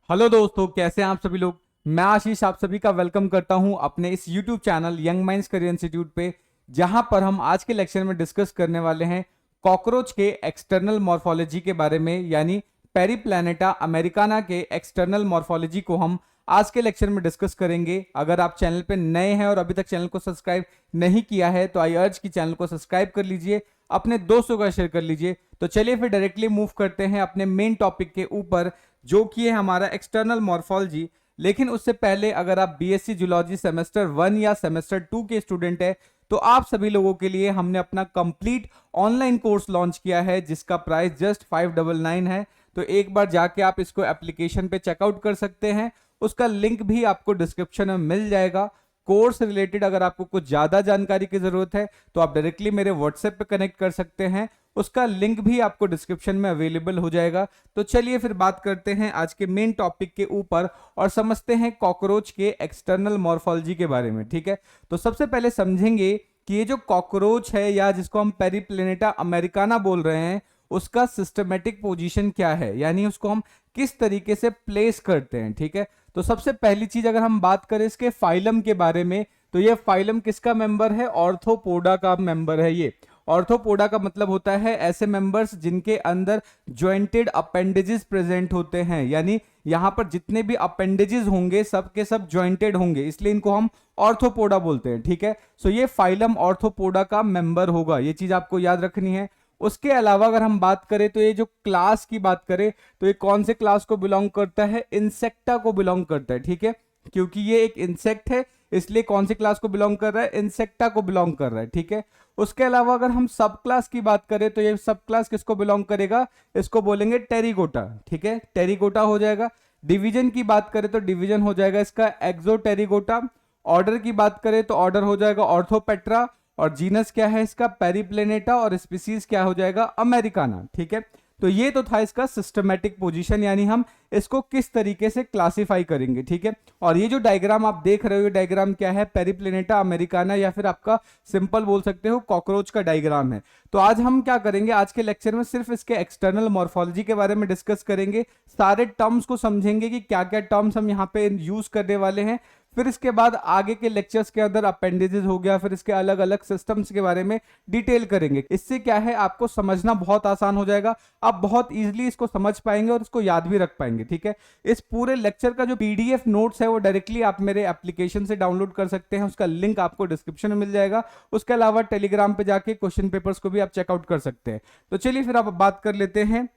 Hello दोस्तों, कैसे हैं आप सभी लोग। मैं आशीष आप सभी का वेलकम करता हूं अपने इस YouTube channel young minds career institute पे, जहां पर हम आज के लेक्चर में डिस्कस करने वाले हैं कॉकरोच के एक्सटर्नल मॉर्फोलॉजी के बारे में, यानी पेरीप्लैनेटा अमेरिकाना के एक्सटर्नल मॉर्फोलॉजी को हम आज के लेक्चर में डिस्कस करेंगे। अगर आप चैनल पे नए हैं और अभी तक चैनल को सब्सक्राइब नहीं किया है तो आई अर्ज की चैनल को सब्सक्राइब कर लीजिए, अपने दोस्तों का शेयर कर लीजिए। तो चलिए फिर डायरेक्टली मूव करते हैं अपने मेन टॉपिक के ऊपर, जो कि है हमारा एक्सटर्नल मॉर्फोलॉजी। लेकिन उससे पहले अगर आप बीएससी जूलॉजी सेमेस्टर 1 या सेमेस्टर 2 के स्टूडेंट है तो आप सभी लोगों के लिए हमने अपना कंप्लीट ऑनलाइन कोर्स लॉन्च किया है, जिसका प्राइस जस्ट 599 है। तो एक बार जाके आप इसको एप्लीकेशन पे चेकआउट कर सकते हैं, उसका लिंक भी आपको डिस्क्रिप्शन में मिल जाएगा। कोर्स रिलेटेड अगर आपको कुछ ज्यादा जानकारी की जरूरत है तो आप डायरेक्टली मेरे व्हाट्सएप पे कनेक्ट कर सकते हैं, उसका लिंक भी आपको डिस्क्रिप्शन में अवेलेबल हो जाएगा। तो चलिए फिर बात करते हैं आज के मेन टॉपिक के ऊपर और समझते हैं कॉकरोच के एक्सटर्नल मॉर्फोलॉजी के बारे में। ठीक है, तो सबसे पहले समझेंगे कि ये जो कॉकरोच है या जिसको हम पेरीप्लैनेटा अमेरिकाना बोल रहे हैं, उसका सिस्टमेटिक पोजीशन क्या है, यानी उसको हम किस तरीके से प्लेस करते हैं। ठीक है, तो सबसे पहली चीज अगर हम बात करें इसके फाइलम के बारे में, तो ये फाइलम किसका मेंबर है? ऑर्थोपोडा का मेंबर है। ये ऑर्थोपोडा का मतलब होता है ऐसे मेंबर्स जिनके अंदर ज्वाइंटेड अपेंडेजेस प्रेजेंट होते हैं, यानी यहां पर जितने भी अपेंडेजेस होंगे सब के सब ज्वाइंटेड होंगे, इसलिए इनको हम ऑर्थोपोडा बोलते हैं। ठीक है, सो ये फाइलम ऑर्थोपोडा का मेंबर होगा, ये चीज आपको याद रखनी है। उसके अलावा अगर हम बात करें तो ये जो क्लास की बात करें तो ये कौन से क्लास को बिलोंग करता है? इंसेक्टा को बिलोंग करता है। ठीक है, क्योंकि ये एक इंसेक्ट है इसलिए कौन सी क्लास को बिलोंग कर रहा है? इंसेक्टा को बिलोंग कर रहा है। ठीक है, उसके अलावा अगर हम सब क्लास की बात करें तो ये सब क्लास किसको बिलोंग करेगा? इसको बोलेंगे टेरिगोटा। ठीक है, टेरिगोटा हो जाएगा। डिवीजन की बात करें तो डिवीजन हो जाएगा इसका एक्सोटेरिगोटा। ऑर्डर की बात करें तो ऑर्डर हो जाएगा ऑर्थोपेट्रा, और जीनस क्या है इसका? पेरीप्लैनेटा, और स्पीसीज क्या हो जाएगा? अमेरिकाना। ठीक है, तो ये तो था इसका सिस्टमैटिक पोजीशन, यानी हम इसको किस तरीके से क्लासिफाई करेंगे। ठीक है, और ये जो डायग्राम आप देख रहे हो ये डायग्राम क्या है? पेरीप्लैनेटा अमेरिकाना, या फिर आपका सिंपल बोल सकते हो कॉकरोच का डायग्राम है। तो आज हम क्या करेंगे, आज के लेक्चर में सिर्फ इसके एक्सटर्नल मॉर्फोलॉजी के बारे में डिस्कस करेंगे, सारे टर्म्स को समझेंगे कि क्या क्या टर्म्स हम यहाँ पे यूज करने वाले हैं। फिर इसके बाद आगे के लेक्चर्स के अंदर अपेंडेजेस हो गया, फिर इसके अलग अलग सिस्टम्स के बारे में डिटेल करेंगे। इससे क्या है, आपको समझना बहुत आसान हो जाएगा, आप बहुत इजीली इसको समझ पाएंगे और इसको याद भी रख पाएंगे। ठीक है, इस पूरे लेक्चर का जो पीडीएफ नोट्स है वो डायरेक्टली आप मेरे एप्लीकेशन से डाउनलोड कर सकते हैं, उसका लिंक आपको डिस्क्रिप्शन में मिल जाएगा। उसके अलावा टेलीग्राम पे जाके क्वेश्चन पेपर्स को भी आप चेकआउट कर सकते हैं। तो चलिए फिर आप बात कर लेते हैं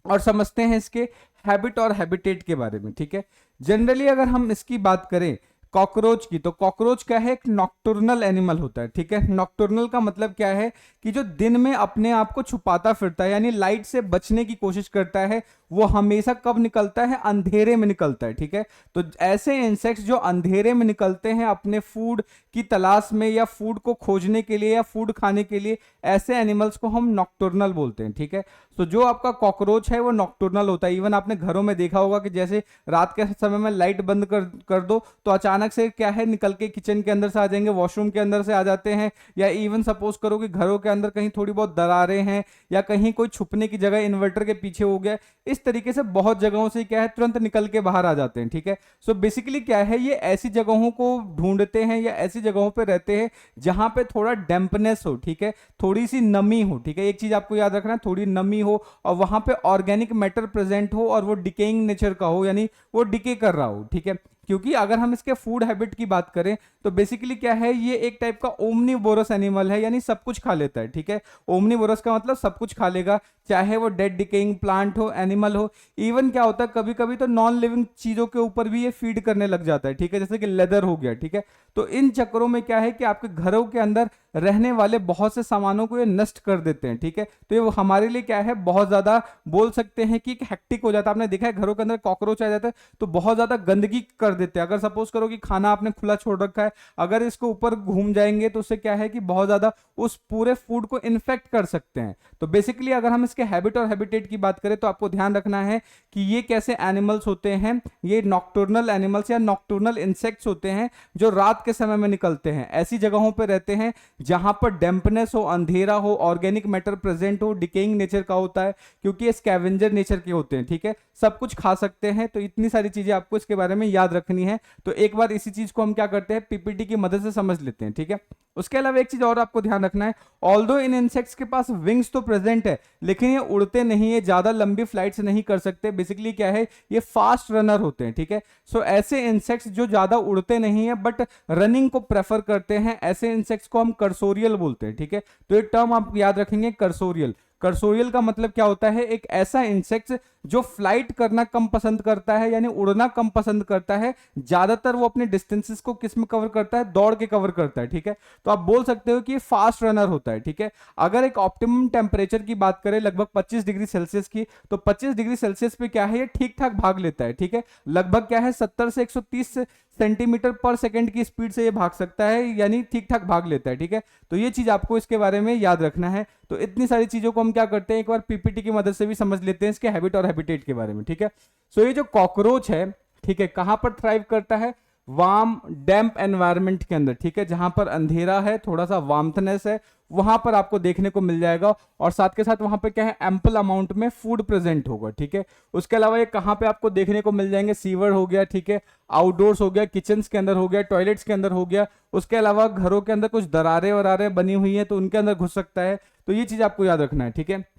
और समझते हैं इसके हैबिट और हैबिटेट के बारे में। ठीक है, जनरली अगर हम इसकी बात करें कॉकरोच की, तो कॉकरोच क्या है? एक नॉक्टर्नल एनिमल होता है। ठीक है, नॉक्टर्नल का मतलब क्या है कि जो दिन में अपने आप को छुपाता फिरता है, यानी लाइट से बचने की कोशिश करता है। वो हमेशा कब निकलता है? अंधेरे में निकलता है। ठीक है, तो ऐसे इंसेक्ट्स जो अंधेरे में निकलते हैं अपने फूड की तलाश में या फूड को खोजने के लिए या फूड खाने के लिए, ऐसे एनिमल्स को हम नॉक्टर्नल बोलते हैं। ठीक है, तो जो आपका कॉकरोच है वो नॉक्टर्नल होता है। इवन आपने घरों में देखा होगा कि जैसे रात के समय में लाइट बंद कर दो तो अचानक से क्या है, निकल के किचन के अंदर से आ जाएंगे, वॉशरूम के अंदर से आ जाते हैं, या इवन सपोज करो कि घरों के अंदर कहीं थोड़ी बहुत दरारें हैं या कहीं कोई छुपने की जगह इन्वर्टर के पीछे हो गया, इस तरीके से बहुत जगहों से क्या है तुरंत निकल के बाहर आ जाते हैं। ठीक है, सो बेसिकली क्या है, ये ऐसी जगहों को ढूंढते हैं या ऐसी जगहों पे रहते हैं जहां पे थोड़ा डैम्पनेस हो। ठीक है, थोड़ी सी नमी हो। ठीक है, एक चीज आपको याद रखना, थोड़ी नमी हो और वहां पे ऑर्गेनिक मैटर प्रेजेंट हो और वो डिकेइंग नेचर का हो, यानी वो डिके कर रहा हो। ठीक है, क्योंकि अगर हम इसके फूड हैबिट की बात करें तो बेसिकली क्या है, ये एक टाइप का ओमनीवोरस एनिमल है, यानी सब कुछ खा लेता है। ठीक है, ओमनीवोरस का मतलब सब कुछ खा लेगा, चाहे वो डेड डिकेइंग प्लांट हो, एनिमल हो। इवन क्या होता है कभी कभी तो नॉन लिविंग चीजों के ऊपर भी ये फीड करने लग जाता है। ठीक है, जैसे कि लेदर हो गया। ठीक है, तो इन चक्करों में क्या है कि आपके घरों के अंदर रहने वाले बहुत से सामानों को ये नष्ट कर देते हैं। ठीक है, तो ये हमारे लिए क्या है, बहुत ज्यादा बोल सकते हैं कि हेक्टिक हो जाता है। आपने देखा है घरों के अंदर कॉकरोच आ जाता है तो बहुत ज्यादा गंदगी कर देते हैं। अगर सपोज करो कि खाना आपने खुला छोड़ रखा है, अगर इसको ऊपर घूम जाएंगे तो उससे क्या है कि बहुत ज्यादा उस पूरे फूड को इन्फेक्ट कर सकते हैं। तो बेसिकली अगर हम इसके हैबिट और हैबिटेट की बात करें तो आपको ध्यान रखना है कि ये कैसे एनिमल्स होते हैं। ये नॉक्टर्नल एनिमल्स या नॉक्टर्नल इंसेक्ट्स होते हैं जो रात के समय में निकलते हैं, ऐसी जगहों पर रहते हैं जहां पर डैम्पनेस हो, अंधेरा हो, ऑर्गेनिक मैटर प्रेजेंट हो, डिकेइंग नेचर का होता है क्योंकि ये स्कैवेंजर नेचर के होते हैं, ठीक है, सब कुछ खा सकते हैं। तो इतनी सारी चीजें आपको इसके बारे में याद रखनी है। तो एक बार इसी चीज को हम क्या करते हैं, पीपीटी की मदद से समझ लेते हैं, ठीक है। उसके अलावा एक चीज और आपको ध्यान रखना है, ऑल्दो इन इंसेक्ट्स के पास विंग्स तो प्रेजेंट है लेकिन ये उड़ते नहीं है, ज्यादा लंबी फ्लाइट्स नहीं कर सकते। बेसिकली क्या है, ये फास्ट रनर होते हैं, ठीक है। सो ऐसे इंसेक्ट्स जो ज्यादा उड़ते नहीं है बट रनिंग को प्रेफर करते हैं, ऐसे इंसेक्ट्स को हम कर्सोरियल बोलते हैं, ठीक है। तो एक टर्म आप याद रखेंगे, कर्सोरियल। कर्सोरियल का मतलब क्या होता है, एक ऐसा इंसेक्ट जो फ्लाइट करना कम पसंद करता है, यानी उड़ना कम पसंद करता है। ज्यादातर वो अपने डिस्टेंसेस को किस में कवर करता है, दौड़ के कवर करता है, ठीक है। तो आप बोल सकते हो कि ये फास्ट रनर होता है, ठीक है। अगर एक ऑप्टिमम टेम्परेचर की बात करें लगभग 25 डिग्री सेल्सियस की, तो 25 डिग्री सेल्सियस पे क्या है, ये ठीक ठाक भाग लेता है, ठीक है। लगभग क्या है, 70 से 130 सेंटीमीटर पर सेकंड की स्पीड से ये भाग सकता है, यानी ठीक ठाक भाग लेता है, ठीक है। तो ये चीज आपको इसके बारे में याद रखना है। तो इतनी सारी चीजों को हम क्या करते हैं, एक बार पीपीटी की मदद से भी समझ लेते हैं इसके हैबिट और हैबिटेट के बारे में, ठीक है। सो ये जो कॉकरोच है, ठीक है, कहां पर थ्राइव करता है, वार्म डैम्प एनवायरनमेंट के अंदर, ठीक है। जहां पर अंधेरा है, थोड़ा सा वार्मथनेस है, वहां पर आपको देखने को मिल जाएगा। और साथ के साथ वहां पे क्या है, एम्पल अमाउंट में फूड प्रेजेंट होगा, ठीक है। उसके अलावा ये कहां पे आपको देखने को मिल जाएंगे, सीवर हो गया, ठीक है, आउटडोर्स हो गया, किचन के अंदर हो गया, टॉयलेट्स के अंदर हो गया। उसके अलावा घरों के अंदर कुछ दरारें वरारें बनी हुई है तो उनके अंदर घुस सकता है। तो ये चीज आपको याद रखना है, ठीक है।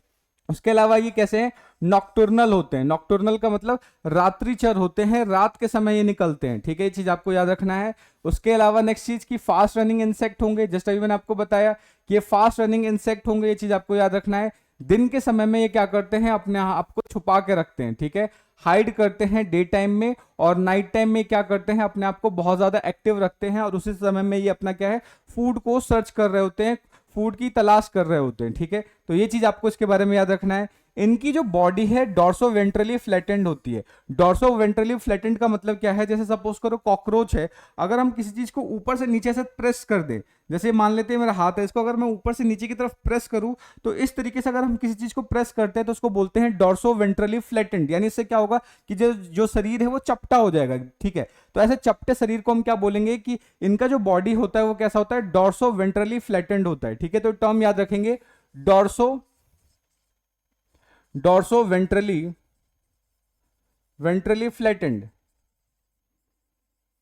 उसके अलावा ये कैसे हैं, नॉक्टर्नल होते हैं। नॉक्टर्नल का मतलब रात्रिचर होते हैं, रात के समय ये निकलते हैं, ठीक है। ये चीज आपको याद रखना है। उसके अलावा नेक्स्ट चीज की फास्ट रनिंग इंसेक्ट होंगे, जस्ट अभी मैंने आपको बताया कि ये फास्ट रनिंग इंसेक्ट होंगे, ये चीज आपको याद रखना है। दिन के समय में ये क्या करते हैं, अपने आप को छुपा के रखते हैं, ठीक है, हाइड करते हैं डे टाइम में। और नाइट टाइम में क्या करते हैं, अपने आप को बहुत ज्यादा एक्टिव रखते हैं और उसी समय में ये अपना क्या है, फूड को सर्च कर रहे होते हैं, फूड की तलाश कर रहे होते हैं, ठीक है। तो ये चीज आपको इसके बारे में याद रखना है। इनकी जो बॉडी है डॉर्सो वेंट्रली फ्लैटेंड होती है। डॉर्सो वेंट्रली फ्लैटेंड का मतलब क्या है, जैसे सपोज करो कॉकरोच है, अगर हम किसी चीज को ऊपर से नीचे से प्रेस कर दें, जैसे मान लेते हैं मेरा हाथ है, इसको अगर मैं ऊपर से नीचे की तरफ प्रेस करूं, तो इस तरीके से अगर हम किसी चीज को प्रेस करते हैं तो उसको बोलते हैं डॉर्सो वेंट्रली फ्लैटेंड। यानी इससे क्या होगा कि जो जो शरीर है वो चपटा हो जाएगा, ठीक है। तो ऐसे चपटे शरीर को हम क्या बोलेंगे कि इनका जो बॉडी होता है वो कैसा होता है, डॉर्सो वेंट्रली फ्लैटेंड होता है, ठीक है। तो टर्म याद रखेंगे, डॉर्सो वेंट्रली फ्लैटेंड,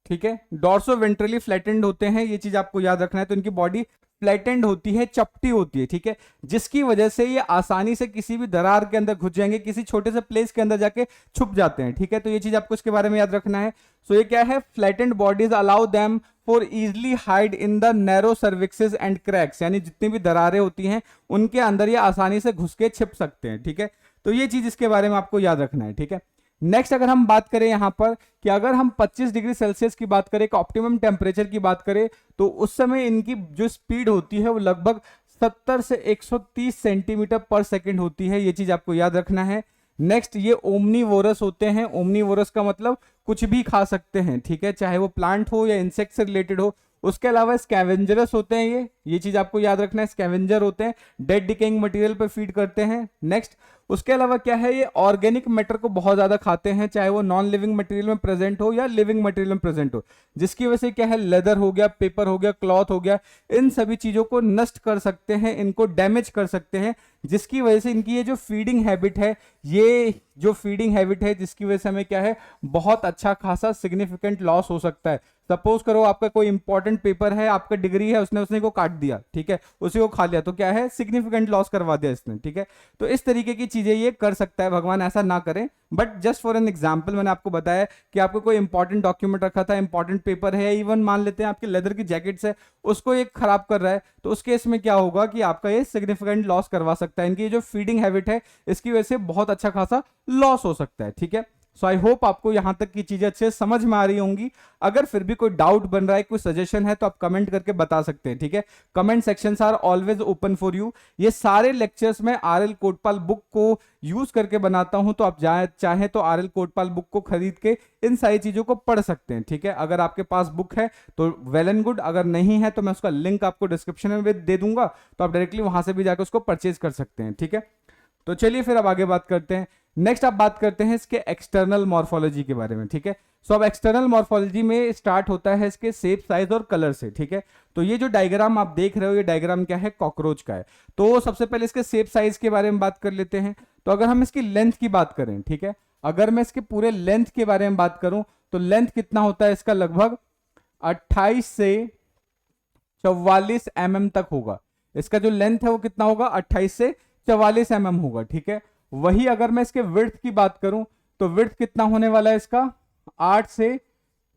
ठीक है। डॉर्सो वेंट्रली फ्लैटेंड होते हैं, ये चीज आपको याद रखना है। तो इनकी बॉडी फ्लैटेंड होती है, चपटी होती है, ठीक है, जिसकी वजह से ये आसानी से किसी भी दरार के अंदर घुस जाएंगे, किसी छोटे से प्लेस के अंदर जाके छुप जाते हैं, ठीक है। तो ये चीज आपको इसके बारे में याद रखना है। सो ये क्या है, flattened bodies allow them for easily hide in the narrow crevices and cracks, यानी जितनी भी दरारें होती हैं उनके अंदर ये आसानी से घुस के छिप सकते हैं, ठीक है। तो ये चीज इसके बारे में आपको याद रखना है, ठीक है। नेक्स्ट अगर हम बात करें यहां पर कि अगर हम 25 डिग्री सेल्सियस की बात करें, ऑप्टिमम टेम्परेचर की बात करें, तो उस समय इनकी जो स्पीड होती है वो लगभग 70 से 130 सेंटीमीटर पर सेकंड होती है, ये चीज आपको याद रखना है। नेक्स्ट ये ओमनीवोरस होते हैं। ओमनीवोरस का मतलब कुछ भी खा सकते हैं, ठीक है, चाहे वो प्लांट हो या इंसेक्ट से रिलेटेड हो। उसके अलावा स्कैवेंजरस होते हैं, ये चीज आपको याद रखना है, स्कैवेंजर होते हैं, डेड डिकेइंग मटेरियल पे फीड करते हैं। नेक्स्ट उसके अलावा क्या है, ये ऑर्गेनिक मैटर को बहुत ज्यादा खाते हैं, चाहे वो नॉन लिविंग मटेरियल में प्रेजेंट हो या लिविंग मटेरियल में प्रेजेंट हो, जिसकी वजह से क्या है, लेदर हो गया, पेपर हो गया, क्लॉथ हो गया, इन सभी चीजों को नष्ट कर सकते हैं, इनको डैमेज कर सकते हैं, जिसकी वजह से इनकी ये जो फीडिंग हैबिट है, ये जो फीडिंग हैबिट है जिसकी वजह से हमें क्या है, बहुत अच्छा खासा सिग्निफिकेंट लॉस हो सकता है। सपोज करो आपका कोई इंपॉर्टेंट पेपर है, आपका डिग्री है, उसने को काट दिया, ठीक है, उसी को खा लिया, तो क्या है, सिग्निफिकेंट लॉस करवा दिया इसने, ठीक है। तो इस तरीके की चीजें ये कर सकता है, भगवान ऐसा ना करें, but just for an example मैंने आपको बताया कि आपको कोई इंपॉर्टेंट डॉक्यूमेंट रखा था, इंपॉर्टेंट पेपर है, इवन मान लेते हैं आपके लेदर की जैकेट्स है, उसको ये खराब कर रहा है, तो उस केस में क्या होगा कि आपका ये सिग्निफिकेंट लॉस करवा सकता है। इनकी जो फीडिंग हैबिट है इसकी वजह से बहुत अच्छा खासा लॉस हो सकता है, ठीक है। सो आई होप आपको यहां तक की चीजें अच्छे से समझ में आ रही होंगी। अगर फिर भी कोई डाउट बन रहा है, कोई सजेशन है, तो आप कमेंट करके बता सकते हैं, ठीक है। Comment sections are always open for you. ये सारे लेक्चर्स में आरएल कोटपाल बुक को यूज करके बनाता हूं, तो आप चाहें तो आरएल कोटपाल बुक को खरीद के इन सारी चीजों को पढ़ सकते हैं, ठीक है। अगर आपके पास बुक है तो वेल एंड गुड, अगर नहीं है तो मैं उसका लिंक आपको डिस्क्रिप्शन में दे दूंगा, तो आप डायरेक्टली वहां से भी जाकर उसको परचेज कर सकते हैं, ठीक है। तो चलिए फिर अब आगे बात करते हैं। नेक्स्ट आप बात करते हैं इसके एक्सटर्नल मॉर्फोलॉजी के बारे में, ठीक है। सो अब एक्सटर्नल मॉर्फोलॉजी में स्टार्ट होता है इसके शेप, साइज और कलर से, ठीक है। तो ये जो डायग्राम आप देख रहे हो, ये डायग्राम क्या है, कॉकरोच का है। तो सबसे पहले इसके शेप साइज के बारे में बात कर लेते हैं। तो अगर हम इसकी लेंथ की बात करें, ठीक है, अगर मैं इसके पूरे लेंथ के बारे में बात करूं तो लेंथ कितना होता है इसका, लगभग 28 से 44 mm तक होगा। इसका जो लेंथ है वो कितना होगा, 28 से 44 mm होगा, ठीक है। वही अगर मैं इसके विड्थ की बात करूं तो विड्थ कितना होने वाला है इसका, 8 से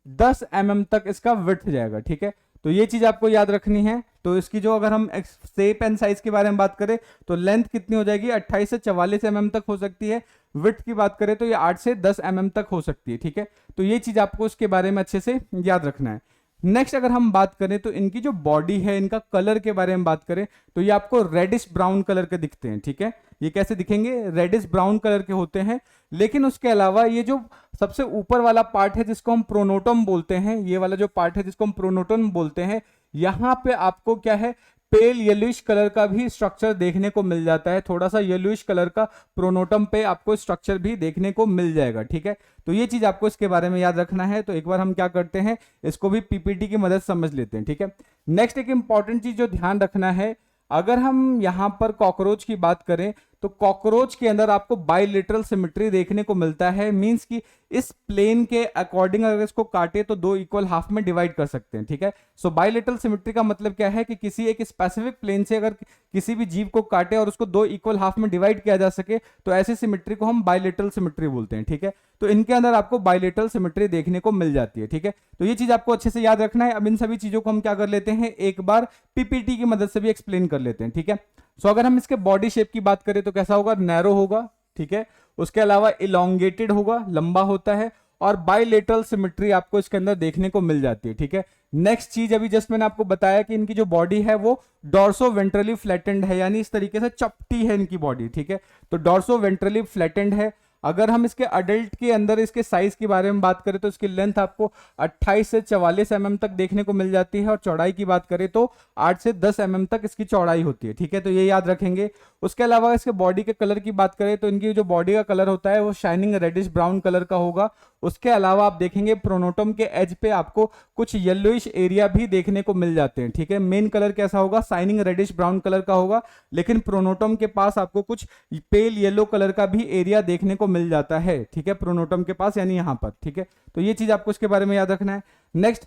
10 mm तक इसका विड्थ जाएगा, ठीक है। तो ये चीज आपको याद रखनी है। तो इसकी जो अगर हम शेप एंड साइज के बारे में बात करें तो लेंथ कितनी हो जाएगी, 28 से 44 mm तक हो सकती है। विड्थ की बात करें तो ये 8 से 10 mm तक हो सकती है, ठीक है। तो ये चीज आपको इसके बारे में अच्छे से याद रखना है। नेक्स्ट अगर हम बात करें तो इनकी जो बॉडी है, इनका कलर के बारे में बात करें तो ये आपको रेडिश ब्राउन कलर के दिखते हैं, ठीक है। ये कैसे दिखेंगे, रेडिश ब्राउन कलर के होते हैं। लेकिन उसके अलावा ये जो सबसे ऊपर वाला पार्ट है जिसको हम प्रोनोटम बोलते हैं, ये वाला जो पार्ट है जिसको हम प्रोनोटम बोलते हैं, यहां पे आपको क्या है, पेल येलोइश कलर का भी स्ट्रक्चर देखने को मिल जाता है। थोड़ा सा येलोइश कलर का प्रोनोटम पे आपको स्ट्रक्चर भी देखने को मिल जाएगा, ठीक है। तो ये चीज आपको इसके बारे में याद रखना है। तो एक बार हम क्या करते हैं, इसको भी पीपीटी की मदद समझ लेते हैं, ठीक है। नेक्स्ट एक इंपॉर्टेंट चीज जो ध्यान रखना है, अगर हम यहां पर कॉकरोच की बात करें तो कॉकरोच के अंदर आपको बाइलेटरल सिमेट्री देखने को मिलता है। मींस कि इस प्लेन के अकॉर्डिंग अगर इसको काटे तो दो इक्वल हाफ में डिवाइड कर सकते हैं, ठीक है। सो बाइलेटरल सिमेट्री का मतलब क्या है कि किसी एक स्पेसिफिक प्लेन से अगर किसी भी जीव को काटे और उसको दो इक्वल हाफ में डिवाइड किया जा सके तो ऐसी सिमेट्री को हम बाइलेटरल सिमेट्री बोलते हैं, ठीक है। तो इनके अंदर आपको बाइलेटरल सिमेट्री देखने को मिल जाती है, ठीक है। तो ये चीज आपको अच्छे से याद रखना है। अब इन सभी चीजों को हम क्या कर लेते हैं, एक बार पीपीटी की मदद से भी एक्सप्लेन कर लेते हैं, ठीक है। सो अगर हम इसके बॉडी शेप की बात करें तो कैसा होगा, नैरो होगा, ठीक है। उसके अलावा इलोंगेटेड होगा, लंबा होता है, और बाइलेटरल सिमेट्री आपको इसके अंदर देखने को मिल जाती है, ठीक है। नेक्स्ट चीज अभी जस्ट मैंने आपको बताया कि इनकी जो बॉडी है वो डॉर्सो वेंट्रली फ्लैटेंड है, यानी इस तरीके से चपटी है इनकी बॉडी, ठीक है। तो डॉर्सो वेंट्रली फ्लैटेंड है। अगर हम इसके अडल्ट के अंदर इसके साइज के बारे में बात करें तो इसकी लेंथ आपको 28 से 44 mm तक देखने को मिल जाती है, और चौड़ाई की बात करें तो 8 से 10 mm तक इसकी चौड़ाई होती है, ठीक है। तो ये याद रखेंगे। उसके अलावा इसके बॉडी के कलर की बात करें तो इनकी जो बॉडी का कलर होता है वो शाइनिंग रेडिश ब्राउन कलर का होगा। उसके अलावा आप देखेंगे प्रोनोटम के एज पे आपको कुछ येलोइश एरिया भी देखने को मिल जाते हैं, ठीक है। मेन कलर कैसा होगा, शाइनिंग रेडिश ब्राउन कलर का होगा, लेकिन प्रोनोटम के पास आपको कुछ पेल येलो कलर का भी एरिया देखने को मिल जाता है, ठीक है, प्रोनोटम के पास, यानी यहां पर, ठीक है। तो ये चीज आपको इसके बारे में याद रखना है। नेक्स्ट,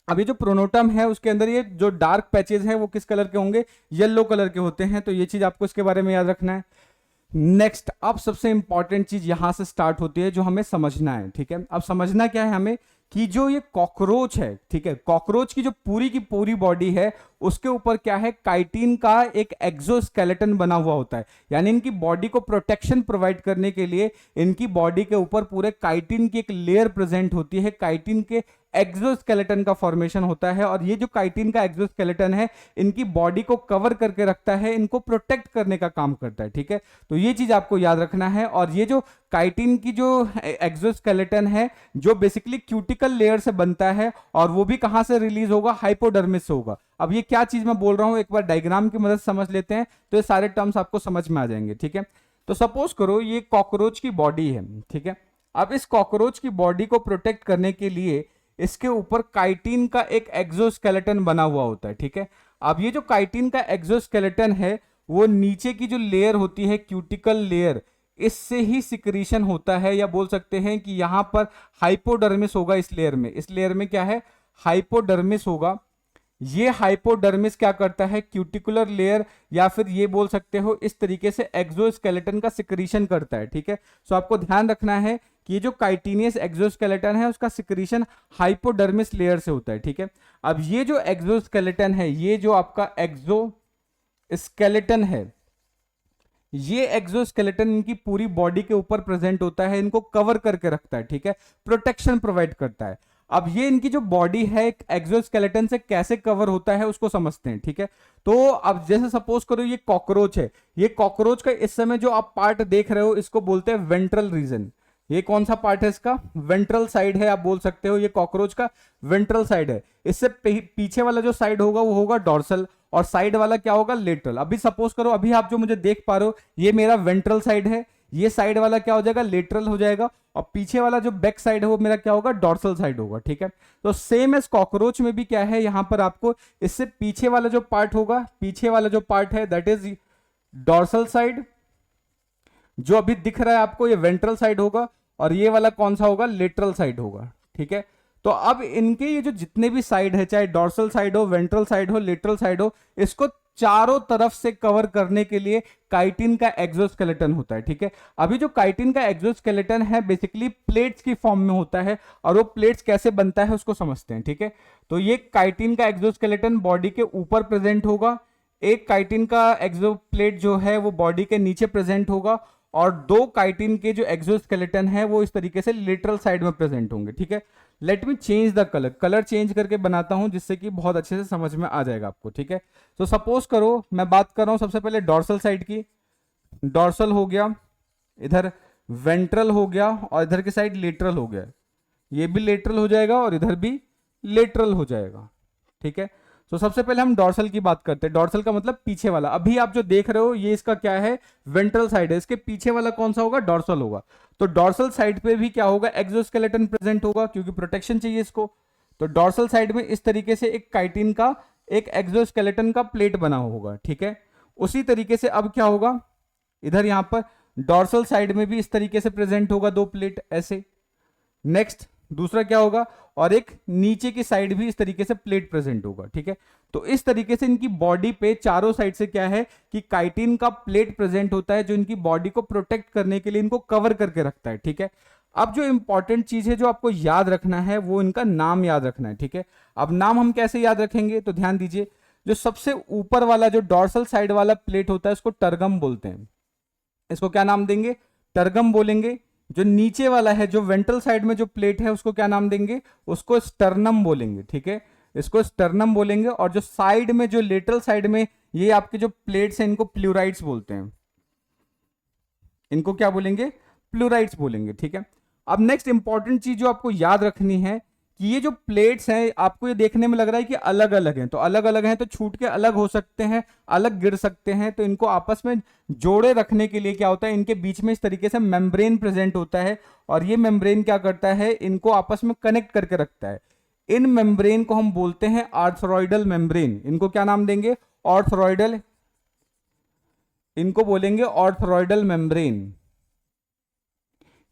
अभी जो प्रोनोटम है उसके अंदर ये जो डार्क पैचेस हैं वो किस कलर के होंगे, येलो कलर के होते हैं। तो ये चीज आपको इसके बारे में याद रखना है। नेक्स्ट, अब सबसे इंपॉर्टेंट चीज यहां से स्टार्ट होती है जो हमें समझना है, ठीक है। अब समझना क्या है हमें, कि जो ये कॉकरोच है, ठीक है, कॉकरोच की जो पूरी की पूरी बॉडी है उसके ऊपर क्या है, काइटिन का एक एक्सोस्केलेटन बना हुआ होता है। यानी इनकी बॉडी को प्रोटेक्शन प्रोवाइड करने के लिए इनकी बॉडी के ऊपर पूरे काइटिन की एक लेयर प्रेजेंट होती है। काइटिन के एक्सोस्केलेटन का फॉर्मेशन होता है, और ये जो काइटिन का एक्सोस्केलेटन है इनकी बॉडी को कवर करके रखता है, इनको प्रोटेक्ट करने का काम करता है, ठीक है। तो ये चीज आपको याद रखना है। और ये जो काइटिन की जो एक्सोस्केलेटन है जो बेसिकली क्यूटिकल लेयर से बनता है, और वो भी कहां से रिलीज होगा, हाइपोडर्मिस से होगा। अब ये क्या चीज मैं बोल रहा हूं, एक बार डायग्राम की मदद से समझ लेते हैं तो ये सारे टर्म्स आपको समझ में आ जाएंगे, ठीक है। तो सपोज करो ये कॉकरोच की बॉडी है, ठीक है। अब इस कॉकरोच की बॉडी को प्रोटेक्ट करने के लिए इसके ऊपर काइटिन का एक एक्सोस्केलेटन बना हुआ होता है, ठीक है। अब ये जो काइटिन का एक्सोस्केलेटन है वो नीचे की जो लेयर होती है, क्यूटिकल लेयर, इससे ही सिक्रीशन होता है, या बोल सकते हैं कि यहां पर हाइपोडर्मिस होगा। इस लेयर में, इस लेयर में क्या है, हाइपोडर्मिस होगा। ये हाइपोडर्मिस क्या करता है, क्यूटिकुलर लेयर, या फिर ये बोल सकते हो इस तरीके से एक्सोस्केलेटन का सिक्रीशन करता है, ठीक है। सो आपको ध्यान रखना है कि ये जो काइटिनियस एक्सोस्केलेटन है उसका सिक्रीशन हाइपोडर्मिस लेयर से होता है, ठीक है। अब ये जो एक्सोस्केलेटन है, ये जो आपका एक्सोस्केलेटन है, ये एक्सोस्केलेटन इनकी पूरी बॉडी के ऊपर प्रेजेंट होता है, इनको कवर करके रखता है, ठीक है, प्रोटेक्शन प्रोवाइड करता है। अब ये इनकी जो बॉडी है एक्सोस्केलेटन से कैसे कवर होता है उसको समझते हैं, ठीक है। तो अब जैसे सपोज करो ये कॉकरोच है, ये कॉकरोच का इस समय जो आप पार्ट देख रहे हो इसको बोलते हैं वेंट्रल रीजन। ये कौन सा पार्ट है इसका, वेंट्रल साइड है, आप बोल सकते हो ये कॉकरोच का वेंट्रल साइड है। इससे पीछे वाला जो साइड होगा वो होगा डॉर्सल, और साइड वाला क्या होगा, लेटरल। अभी सपोज करो, अभी आप जो मुझे देख पा रहे हो ये मेरा वेंट्रल साइड है, ये साइड वाला क्या हो जाएगा, लेटरल हो जाएगा, और पीछे वाला जो बैक साइड है वो मेरा क्या होगा, डॉर्सल साइड होगा। ठीक है, तो सेम एज कॉकरोच में भी क्या है, यहां पर आपको इससे पीछे वाला जो पार्ट होगा, पीछे वाला जो पार्ट है दैट इज डॉर्सल साइड, जो अभी दिख रहा है आपको ये वेंट्रल साइड होगा, और ये वाला कौन सा होगा, लेटरल साइड होगा। ठीक है, तो अब इनके ये जो जितने भी साइड है, चाहे डॉर्सल साइड हो, वेंट्रल साइड हो, लेटरल साइड हो, इसको चारों तरफ से कवर करने के लिए काइटिन का एक्सोस्केलेटन होता है। ठीक है, अभी जो काइटिन का एक्सोस्केलेटन है बेसिकली प्लेट्स की फॉर्म में होता है, और वो प्लेट्स कैसे बनता है उसको समझते हैं। ठीक है, तो ये काइटिन का एक्सोस्केलेटन बॉडी के ऊपर प्रेजेंट होगा, एक काइटिन का एक्सोप्लेट जो है वो बॉडी के नीचे प्रेजेंट होगा, और दो काइटिन के जो एक्सोस्केलेटन है वो इस तरीके से लेटरल साइड में प्रेजेंट होंगे। ठीक है, let me change the colour, colour change करके बनाता हूं जिससे कि बहुत अच्छे से समझ में आ जाएगा आपको। ठीक है, तो सपोज करो मैं बात कर रहा हूं सबसे पहले डॉर्सल साइड की, डॉर्सल हो गया, इधर वेंट्रल हो गया, और इधर की साइड लेटरल हो गया, ये भी लेटरल हो जाएगा और इधर भी लेटरल हो जाएगा। ठीक है, तो सबसे पहले हम डॉर्सल की बात करते हैं। डॉर्सल का मतलब पीछे वाला, अभी आप जो देख रहे हो ये इसका क्या है, वेंट्रल साइड है, इसके पीछे वाला कौन सा होगा, डॉर्सल होगा। तो डॉर्सल साइड पे भी क्या होगा, एक्सोस्केलेटन प्रेजेंट होगा, क्योंकि प्रोटेक्शन चाहिए इसको। तो डॉर्सल साइड में इस तरीके से एक काइटिन का एक एक्सोस्केलेटन का प्लेट बना होगा। ठीक है, उसी तरीके से अब क्या होगा, इधर यहां पर डॉर्सल साइड में भी इस तरीके से प्रेजेंट होगा दो प्लेट ऐसे। नेक्स्ट दूसरा क्या होगा, और एक नीचे की साइड भी इस तरीके से प्लेट प्रेजेंट होगा। ठीक है, तो इस तरीके से इनकी बॉडी पे चारों साइड से क्या है कि काइटिन का प्लेट प्रेजेंट होता है, जो इनकी बॉडी को प्रोटेक्ट करने के लिए इनको कवर करके रखता है। ठीक है, अब जो इंपॉर्टेंट चीज है जो आपको याद रखना है वो इनका नाम याद रखना है। ठीक है, अब नाम हम कैसे याद रखेंगे, तो ध्यान दीजिए, जो सबसे ऊपर वाला जो डॉर्सल साइड वाला प्लेट होता है उसको टर्गम बोलते हैं, इसको क्या नाम देंगे, टर्गम बोलेंगे। जो नीचे वाला है, जो वेंट्रल साइड में जो प्लेट है उसको क्या नाम देंगे, उसको स्टर्नम बोलेंगे। ठीक है, इसको स्टर्नम बोलेंगे, और जो साइड में, जो लेटरल साइड में ये आपके जो प्लेट्स हैं इनको प्लूराइड्स बोलते हैं, इनको क्या बोलेंगे, प्लूराइड्स बोलेंगे। ठीक है, अब नेक्स्ट इंपॉर्टेंट चीज जो आपको याद रखनी है कि ये जो प्लेट्स हैं आपको ये देखने में लग रहा है कि अलग अलग हैं, तो अलग अलग हैं तो छूट के अलग हो सकते हैं, अलग गिर सकते हैं, तो इनको आपस में जोड़े रखने के लिए क्या होता है, इनके बीच में इस तरीके से मेम्ब्रेन प्रेजेंट होता है, और ये मेम्ब्रेन क्या करता है, इनको आपस में कनेक्ट करके रखता है। इन मेम्ब्रेन को हम बोलते हैं आर्थरोइडल मेम्ब्रेन, इनको क्या नाम देंगे, ऑर्थरोइडल, इनको बोलेंगे ऑर्थरोइडल मेम्ब्रेन।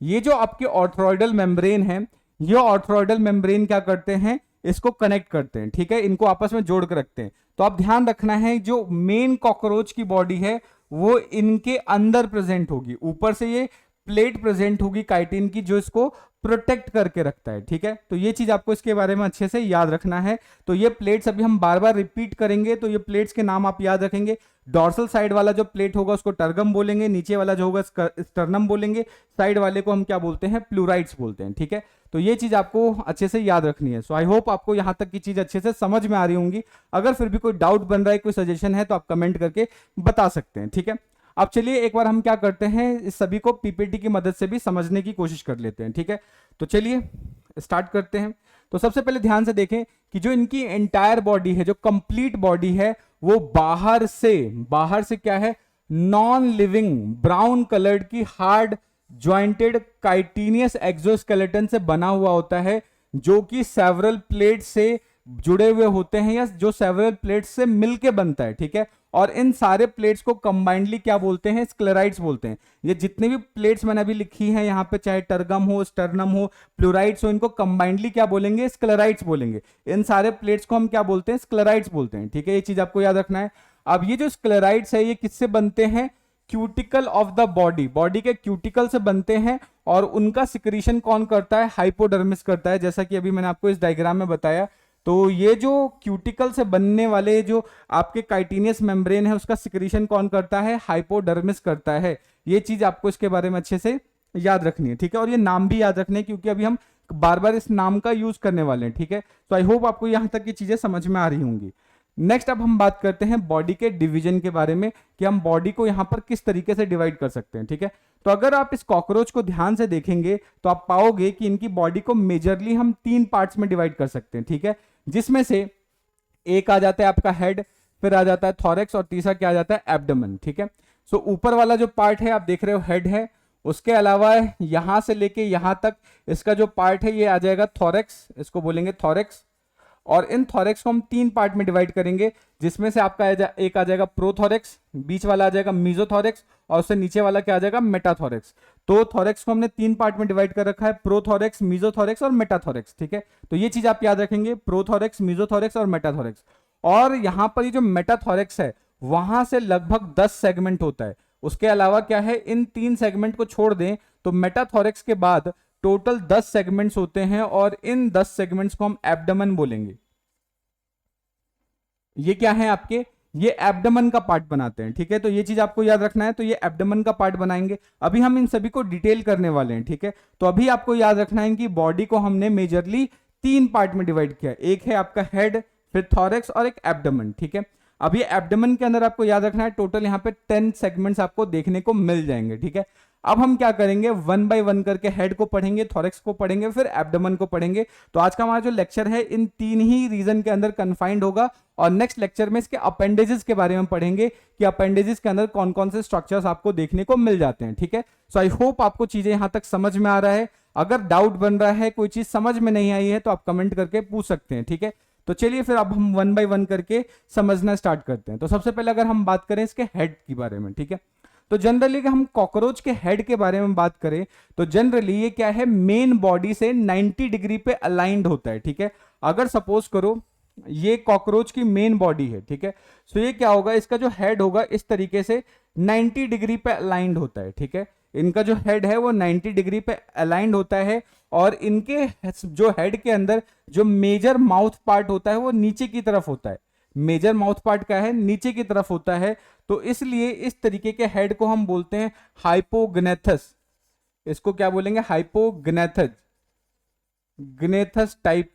ये जो आपके ऑर्थरोइडल मेम्ब्रेन है, ये ऑर्थरोइडल मेम्ब्रेन क्या करते हैं, इसको कनेक्ट करते हैं। ठीक है, इनको आपस में जोड़ कर रखते हैं। तो आप ध्यान रखना है जो मेन कॉकरोच की बॉडी है वो इनके अंदर प्रेजेंट होगी, ऊपर से ये प्लेट प्रेजेंट होगी काइटिन की जो इसको प्रोटेक्ट करके रखता है। ठीक है, तो ये चीज आपको इसके बारे में अच्छे से याद रखना है। तो ये प्लेट्स अभी हम बार बार रिपीट करेंगे, तो ये प्लेट्स के नाम आप याद रखेंगे। डॉर्सल साइड वाला जो प्लेट होगा उसको टर्गम बोलेंगे, नीचे वाला जो होगा स्टर्नम बोलेंगे, साइड वाले को हम क्या बोलते हैं, प्लूराइड्स बोलते हैं। ठीक है, तो ये चीज आपको अच्छे से याद रखनी है। सो आई होप आपको यहां तक की चीज अच्छे से समझ में आ रही होंगी। अगर फिर भी कोई डाउट बन रहा है, कोई सजेशन है, तो आप कमेंट करके बता सकते हैं। ठीक है, अब चलिए एक बार हम क्या करते हैं, इस सभी को पीपीटी की मदद से भी समझने की कोशिश कर लेते हैं। ठीक है, तो चलिए स्टार्ट करते हैं। तो सबसे पहले ध्यान से देखें कि जो इनकी एंटायर बॉडी है, जो कंप्लीट बॉडी है, वो बाहर से क्या है, नॉन लिविंग ब्राउन कलर्ड की हार्ड ज्वाइंटेड काइटिनियस एक्सोस्केलेटन से बना हुआ होता है, जो कि सेवरल प्लेट से जुड़े हुए होते हैं, या जो सेवरल प्लेट्स से मिलके बनता है। ठीक है, और इन सारे प्लेट्स को कंबाइंडली क्या बोलते हैं, स्क्लेराइड्स बोलते हैं। ये जितने भी प्लेट्स मैंने अभी लिखी हैं यहाँ पे, चाहे टर्गम हो, स्टर्नम हो, प्लूराइड्स हो, इनको कंबाइंडली क्या बोलेंगे, स्क्लेराइड्स बोलेंगे। इन सारे प्लेट्स को हम क्या बोलते हैं, स्क्लेराइड्स बोलते हैं। ठीक है, ये चीज आपको याद रखना है। अब ये जो स्क्लेराइड्स है ये किससे बनते हैं, cuticle of the body, body के क्यूटिकल से बनते हैं, और उनका सिक्रीशन कौन करता है, हाइपोडर्मिस करता है, जैसा कि अभी मैंने आपको इस डायग्राम में बताया। तो ये जो क्यूटिकल से बनने वाले जो आपके काइटिनियस मेम्ब्रेन है उसका सिक्रीशन कौन करता है, हाइपोडर्मिस करता है। ये चीज आपको इसके बारे में अच्छे से याद रखनी है। ठीक है, और ये नाम भी याद रखने हैं क्योंकि अभी हम बार बार इस नाम का यूज करने वाले हैं। ठीक है, तो आई होप आपको यहां तक की चीजें समझ में आ रही होंगी। नेक्स्ट अब हम बात करते हैं बॉडी के डिवीजन के बारे में, कि हम बॉडी को यहां पर किस तरीके से डिवाइड कर सकते हैं। ठीक है, तो अगर आप इस कॉकरोच को ध्यान से देखेंगे तो आप पाओगे कि इनकी बॉडी को मेजरली हम 3 पार्ट्स में डिवाइड कर सकते हैं। ठीक है, जिसमें से एक आ जाता है आपका हेड, फिर आ जाता है थॉरेक्स, और तीसरा क्या आ जाता है, एब्डोमेन। ठीक है, सो ऊपर वाला जो पार्ट है आप देख रहे हो हेड है, उसके अलावा यहां से लेके यहां तक इसका जो पार्ट है ये आ जाएगा थोरेक्स, इसको बोलेंगे थोरेक्स। और इन थोरेक्स को हम 3 पार्ट में डिवाइड करेंगे, जिसमें से आपका एक आ जाएगा प्रोथोरेक्स, बीच वाला आ जाएगा मीजोथोरेक्स, और उससे नीचे वाला क्या आ जाएगा मेटाथोरेक्स। तो थोरेक्स को हमने 3 पार्ट में डिवाइड कर रखा है, प्रोथोरेक्स, मीजोथोरेक्स और मेटाथोरेक्स। ठीक है, तो ये चीज आप याद रखेंगे, प्रोथोरेक्स, मीजोथोरेक्स और मेटाथोरेक्स। और यहां पर ये जो मेटाथोरेक्स है वहां से लगभग 10 सेगमेंट होता है। उसके अलावा क्या है, इन 3 सेगमेंट को छोड़ दें तो मेटाथोरेक्स के बाद टोटल 10 सेगमेंट्स होते हैं, और इन 10 सेगमेंट्स को हम एब्डोमेन बोलेंगे। ये क्या है आपके, ये एब्डोमेन का पार्ट बनाते हैं। ठीक है, तो ये चीज आपको याद रखना है, तो ये एब्डोमेन का पार्ट बनाएंगे। अभी हम इन सभी को डिटेल करने वाले हैं। ठीक है, तो अभी आपको याद रखना है कि बॉडी को हमने मेजरली 3 पार्ट में डिवाइड किया, एक है आपका हेड, फिर थोरेक्स और एक एब्डोमेन। ठीक है, अब ये एब्डोमेन के अंदर आपको याद रखना है टोटल यहाँ पे 10 सेगमेंट्स आपको देखने को मिल जाएंगे। ठीक है, अब हम क्या करेंगे, 1 बाय 1 करके हेड को पढ़ेंगे, थोरेक्स को पढ़ेंगे, फिर एब्डोमेन को पढ़ेंगे। तो आज का हमारा जो लेक्चर है इन 3 ही रीजन के अंदर कन्फाइंड होगा, और नेक्स्ट लेक्चर में इसके अपेंडेजेस के बारे में पढ़ेंगे कि अपेंडेजेस के अंदर कौन कौन से स्ट्रक्चर्स आपको देखने को मिल जाते हैं। ठीक है, सो आई होप आपको चीजें यहां तक समझ में आ रहा है। अगर डाउट बन रहा है, कोई चीज समझ में नहीं आई है, तो आप कमेंट करके पूछ सकते हैं। ठीक है, तो चलिए फिर अब हम 1 बाय 1 करके समझना स्टार्ट करते हैं। तो सबसे पहले अगर हम बात करें इसके हेड के बारे में, ठीक है, तो जनरली अगर हम कॉकरोच के हेड के बारे में बात करें तो जनरली ये क्या है, मेन बॉडी से 90 डिग्री पे अलाइंड होता है। ठीक है, अगर सपोज करो ये कॉकरोच की मेन बॉडी है, ठीक है, सो ये क्या होगा, इसका जो हेड होगा इस तरीके से 90 डिग्री पे अलाइंड होता है। ठीक है, इनका जो हेड है वो 90 डिग्री पे अलाइंड होता है, और इनके जो हेड के अंदर जो मेजर माउथ पार्ट होता है वो नीचे की तरफ होता है। मेजर माउथ पार्ट क्या है, नीचे की तरफ होता है, तो इसलिए इस तरीके के हेड को हम बोलते हैं हाइपोग्नेथस। इसको क्या बोलेंगे, हाइपोग्नेथस, ग्नेथस टाइप।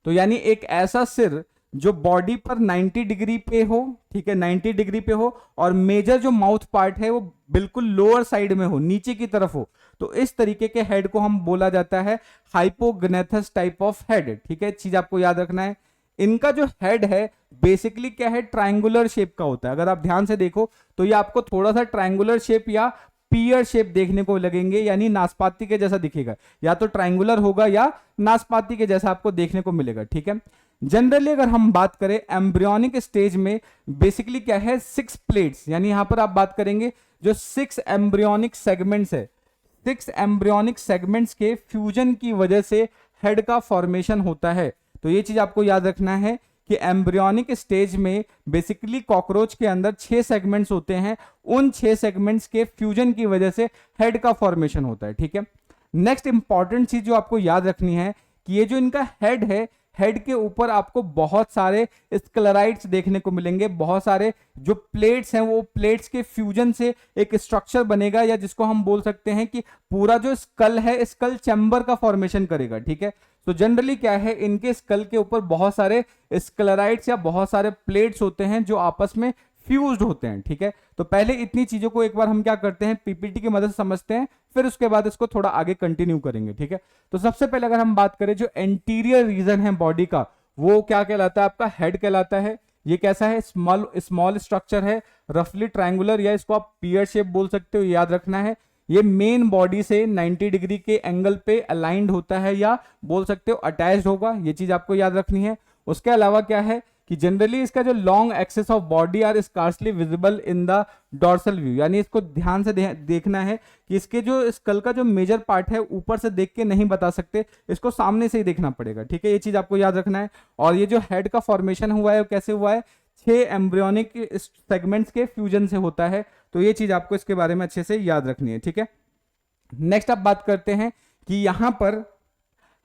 तो यानी एक ऐसा सिर जो बॉडी पर 90 डिग्री पे हो, ठीक है, 90 डिग्री पे हो, और मेजर जो माउथ पार्ट है वो बिल्कुल लोअर साइड में हो, नीचे की तरफ हो, तो इस तरीके के हेड को हम बोला जाता है हाइपोग्नेथस टाइप ऑफ हेड। ठीक है, चीज आपको याद रखना है। इनका जो हेड है बेसिकली क्या है, ट्रायंगुलर शेप का होता है। अगर आप ध्यान से देखो तो ये आपको थोड़ा सा ट्रायंगुलर शेप या पीयर शेप देखने को लगेंगे, यानी नाशपाती के जैसा दिखेगा, या तो ट्रायंगुलर होगा या नाशपाती के जैसा आपको देखने को मिलेगा। ठीक है, जनरली अगर हम बात करें एम्ब्रियोनिक स्टेज में बेसिकली क्या है, 6 प्लेट्स, यानी यहां पर आप बात करेंगे जो 6 एम्ब्रियोनिक सेगमेंट्स है, 6 एम्ब्रियोनिक सेगमेंट्स के फ्यूजन की वजह से हेड का फॉर्मेशन होता है। तो ये चीज आपको याद रखना है कि एम्ब्रियोनिक स्टेज में बेसिकली कॉकरोच के अंदर 6 सेगमेंट्स होते हैं, उन 6 सेगमेंट्स के फ्यूजन की वजह से हेड का फॉर्मेशन होता है। ठीक है, नेक्स्ट इंपॉर्टेंट चीज जो आपको याद रखनी है कि ये जो इनका हेड है, हेड के ऊपर आपको बहुत सारे स्क्लेराइड्स देखने को मिलेंगे, बहुत सारे जो प्लेट्स हैं वो प्लेट्स के फ्यूजन से एक स्ट्रक्चर बनेगा, या जिसको हम बोल सकते हैं कि पूरा जो स्कल है स्कल चैम्बर का फॉर्मेशन करेगा। ठीक है, तो जनरली क्या है, इनके स्कल के ऊपर बहुत सारे स्क्लेराइड्स या बहुत सारे प्लेट्स होते हैं जो आपस में फ्यूज्ड होते हैं। ठीक है, तो पहले इतनी चीजों को एक बार हम क्या करते हैं, पीपीटी की मदद से समझते हैं, फिर उसके बाद इसको थोड़ा आगे कंटिन्यू करेंगे। ठीक है, तो सबसे पहले अगर हम बात करें जो एंटीरियर रीजन है बॉडी का, वो क्या कहलाता है, आपका हेड कहलाता है। ये कैसा है, स्मॉल स्ट्रक्चर है, रफली ट्रायंगुलर, या इसको आप पियर शेप बोल सकते हो, याद रखना है। ये मेन बॉडी से 90 डिग्री के एंगल पे अलाइंड होता है, या बोल सकते हो अटैच्ड होगा, ये चीज आपको याद रखनी है। उसके अलावा क्या है कि जनरली इसका जो long axes of body are scarcely visible in the dorsal view, यानी इसको ध्यान से देखना है कि इसके जो स्कल का जो मेजर पार्ट है ऊपर से देख के नहीं बता सकते, इसको सामने से ही देखना पड़ेगा। ठीक है, ये चीज आपको याद रखना है। और ये जो हेड का फॉर्मेशन हुआ है वो कैसे हुआ है, 6 एम्ब्रियोनिक सेगमेंट्स के फ्यूजन से होता है। तो ये चीज आपको इसके बारे में अच्छे से याद रखनी है। ठीक है, नेक्स्ट आप बात करते हैं कि यहां पर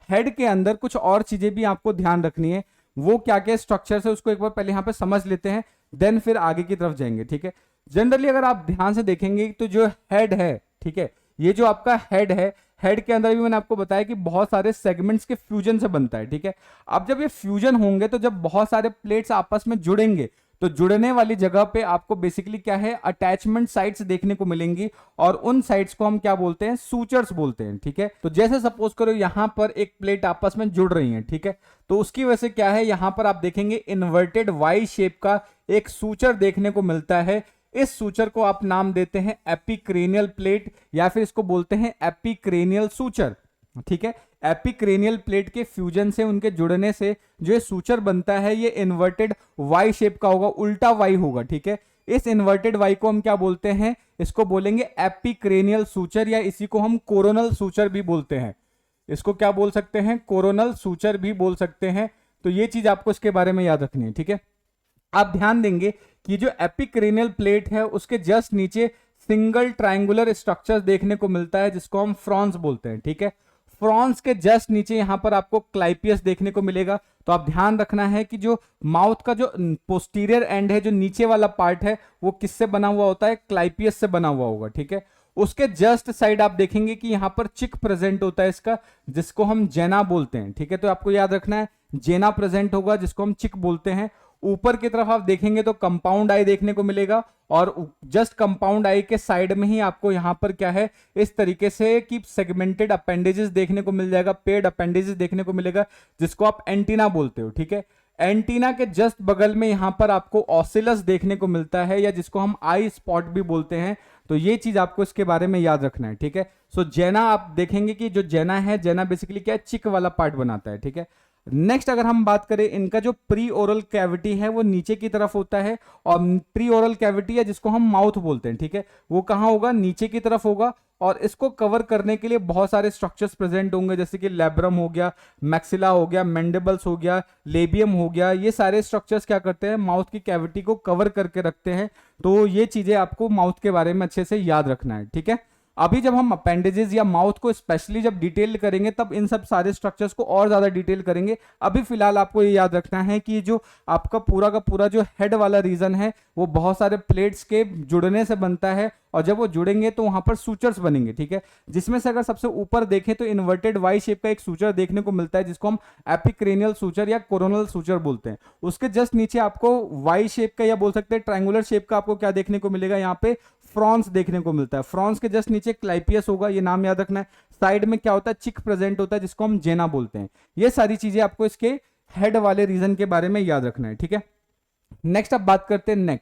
हेड के अंदर कुछ और चीजें भी आपको ध्यान रखनी है। वो क्या क्या स्ट्रक्चर है उसको एक बार पहले यहां पे समझ लेते हैं, देन फिर आगे की तरफ जाएंगे। ठीक है, जनरली अगर आप ध्यान से देखेंगे तो जो हेड है, ठीक है, ये जो आपका हेड है, हेड के अंदर भी मैंने आपको बताया कि बहुत सारे सेगमेंट्स के फ्यूजन से बनता है। ठीक है, अब जब ये फ्यूजन होंगे तो जब बहुत सारे प्लेट्स आपस में जुड़ेंगे तो जुड़ने वाली जगह पे आपको बेसिकली क्या है, अटैचमेंट साइट्स देखने को मिलेंगी, और उन साइट्स को हम क्या बोलते हैं, सूचर्स बोलते हैं। ठीक है, तो जैसे सपोज करो यहां पर एक प्लेट आपस में जुड़ रही है, ठीक है, तो उसकी वजह से क्या है, यहां पर आप देखेंगे इन्वर्टेड वाई शेप का एक सूचर देखने को मिलता है। इस सूचर को आप नाम देते हैं एपिक्रेनियल प्लेट या फिर इसको बोलते हैं एपिक्रेनियल सूचर। ठीक है, एपिक्रेनियल प्लेट के फ्यूजन से, उनके जुड़ने से जो ये सूचर बनता है ये इन्वर्टेड वाई शेप का होगा, उल्टा वाई होगा। ठीक है, इस इन्वर्टेड वाई को हम क्या बोलते हैं, इसको बोलेंगे एपिक्रेनियल सूचर, या इसी को हम कोरोनल सूचर भी बोलते हैं। इसको क्या बोल सकते हैं, कोरोनल सूचर भी बोल सकते हैं। तो ये चीज आपको इसके बारे में याद रखनी है। ठीक है, आप ध्यान देंगे कि जो एपिक्रेनियल प्लेट है उसके जस्ट नीचे सिंगल ट्रायंगुलर स्ट्रक्चर देखने को मिलता है जिसको हम फ्रॉन्स बोलते हैं। ठीक है, फ्रॉन्स के जस्ट नीचे यहां पर आपको क्लाइपियस देखने को मिलेगा। तो आप ध्यान रखना है कि जो माउथ का जो पोस्टीरियर एंड है, जो नीचे वाला पार्ट है, वो किससे बना हुआ होता है, क्लाइपियस से बना हुआ होगा। ठीक है, उसके जस्ट साइड आप देखेंगे कि यहां पर चिक प्रेजेंट होता है इसका, जिसको हम जेना बोलते हैं। ठीक है, तो आपको याद रखना है जेना प्रेजेंट होगा जिसको हम चिक बोलते हैं। ऊपर की तरफ आप देखेंगे तो कंपाउंड आई देखने को मिलेगा, और जस्ट कंपाउंड आई के साइड में ही आपको यहां पर क्या है, इस तरीके से कि सेगमेंटेड अपेंडेजेस देखने को मिल जाएगा, पेड अपेंडेजेस देखने को मिलेगा, जिसको आप एंटीना बोलते हो। ठीक है, एंटीना के जस्ट बगल में यहां पर आपको ऑसिलस देखने को मिलता है, या जिसको हम आई स्पॉट भी बोलते हैं। तो ये चीज आपको इसके बारे में याद रखना है। ठीक है, सो जेना आप देखेंगे कि जो जेना है, जेना बेसिकली क्या है, चिक वाला पार्ट बनाता है। ठीक है, नेक्स्ट अगर हम बात करें, इनका जो प्री ओरल कैविटी है वो नीचे की तरफ होता है, और प्री ओरल कैविटी है जिसको हम माउथ बोलते हैं। ठीक है, वो कहां होगा, नीचे की तरफ होगा, और इसको कवर करने के लिए बहुत सारे स्ट्रक्चर्स प्रेजेंट होंगे, जैसे कि लैब्रम हो गया, मैक्सिला हो गया, मैंडिबल्स हो गया, लेबियम हो गया। ये सारे स्ट्रक्चर्स क्या करते हैं, माउथ की कैविटी को कवर करके रखते हैं। तो ये चीजें आपको माउथ के बारे में अच्छे से याद रखना है। ठीक है, अभी जब हम अपेंडेजेस या माउथ को स्पेशली जब डिटेल करेंगे तब इन सब सारे स्ट्रक्चर्स को और ज्यादा डिटेल करेंगे। अभी फिलहाल आपको ये याद रखना है कि जो आपका पूरा का पूरा जो हेड वाला रीजन है वो बहुत सारे प्लेट्स के जुड़ने से बनता है, और जब वो जुड़ेंगे तो वहां पर सूचर्स बनेंगे। ठीक है, जिसमें से अगर सबसे ऊपर देखें तो इन्वर्टेड वाई शेप का एक सूचर देखने को मिलता है जिसको हम एपिक्रेनियल सूचर या कोरोनल सूचर बोलते हैं। उसके जस्ट नीचे आपको वाई शेप का या बोल सकते हैं ट्रायंगुलर शेप का आपको क्या देखने को मिलेगा, यहाँ पे फ्रॉन्स देखने को मिलता है। फ्रॉन्स के जस्ट नीचे क्लाइपियस होगा, ये नाम याद रखना है। साइड में क्या होता है, चिक प्रेजेंट होता है जिसको हम जेना बोलते हैं। ये सारी चीजें आपको इसके हेड वाले रीजन के बारे में याद रखना है। ठीक है, नेक्स्ट अब बात करते हैं नेक।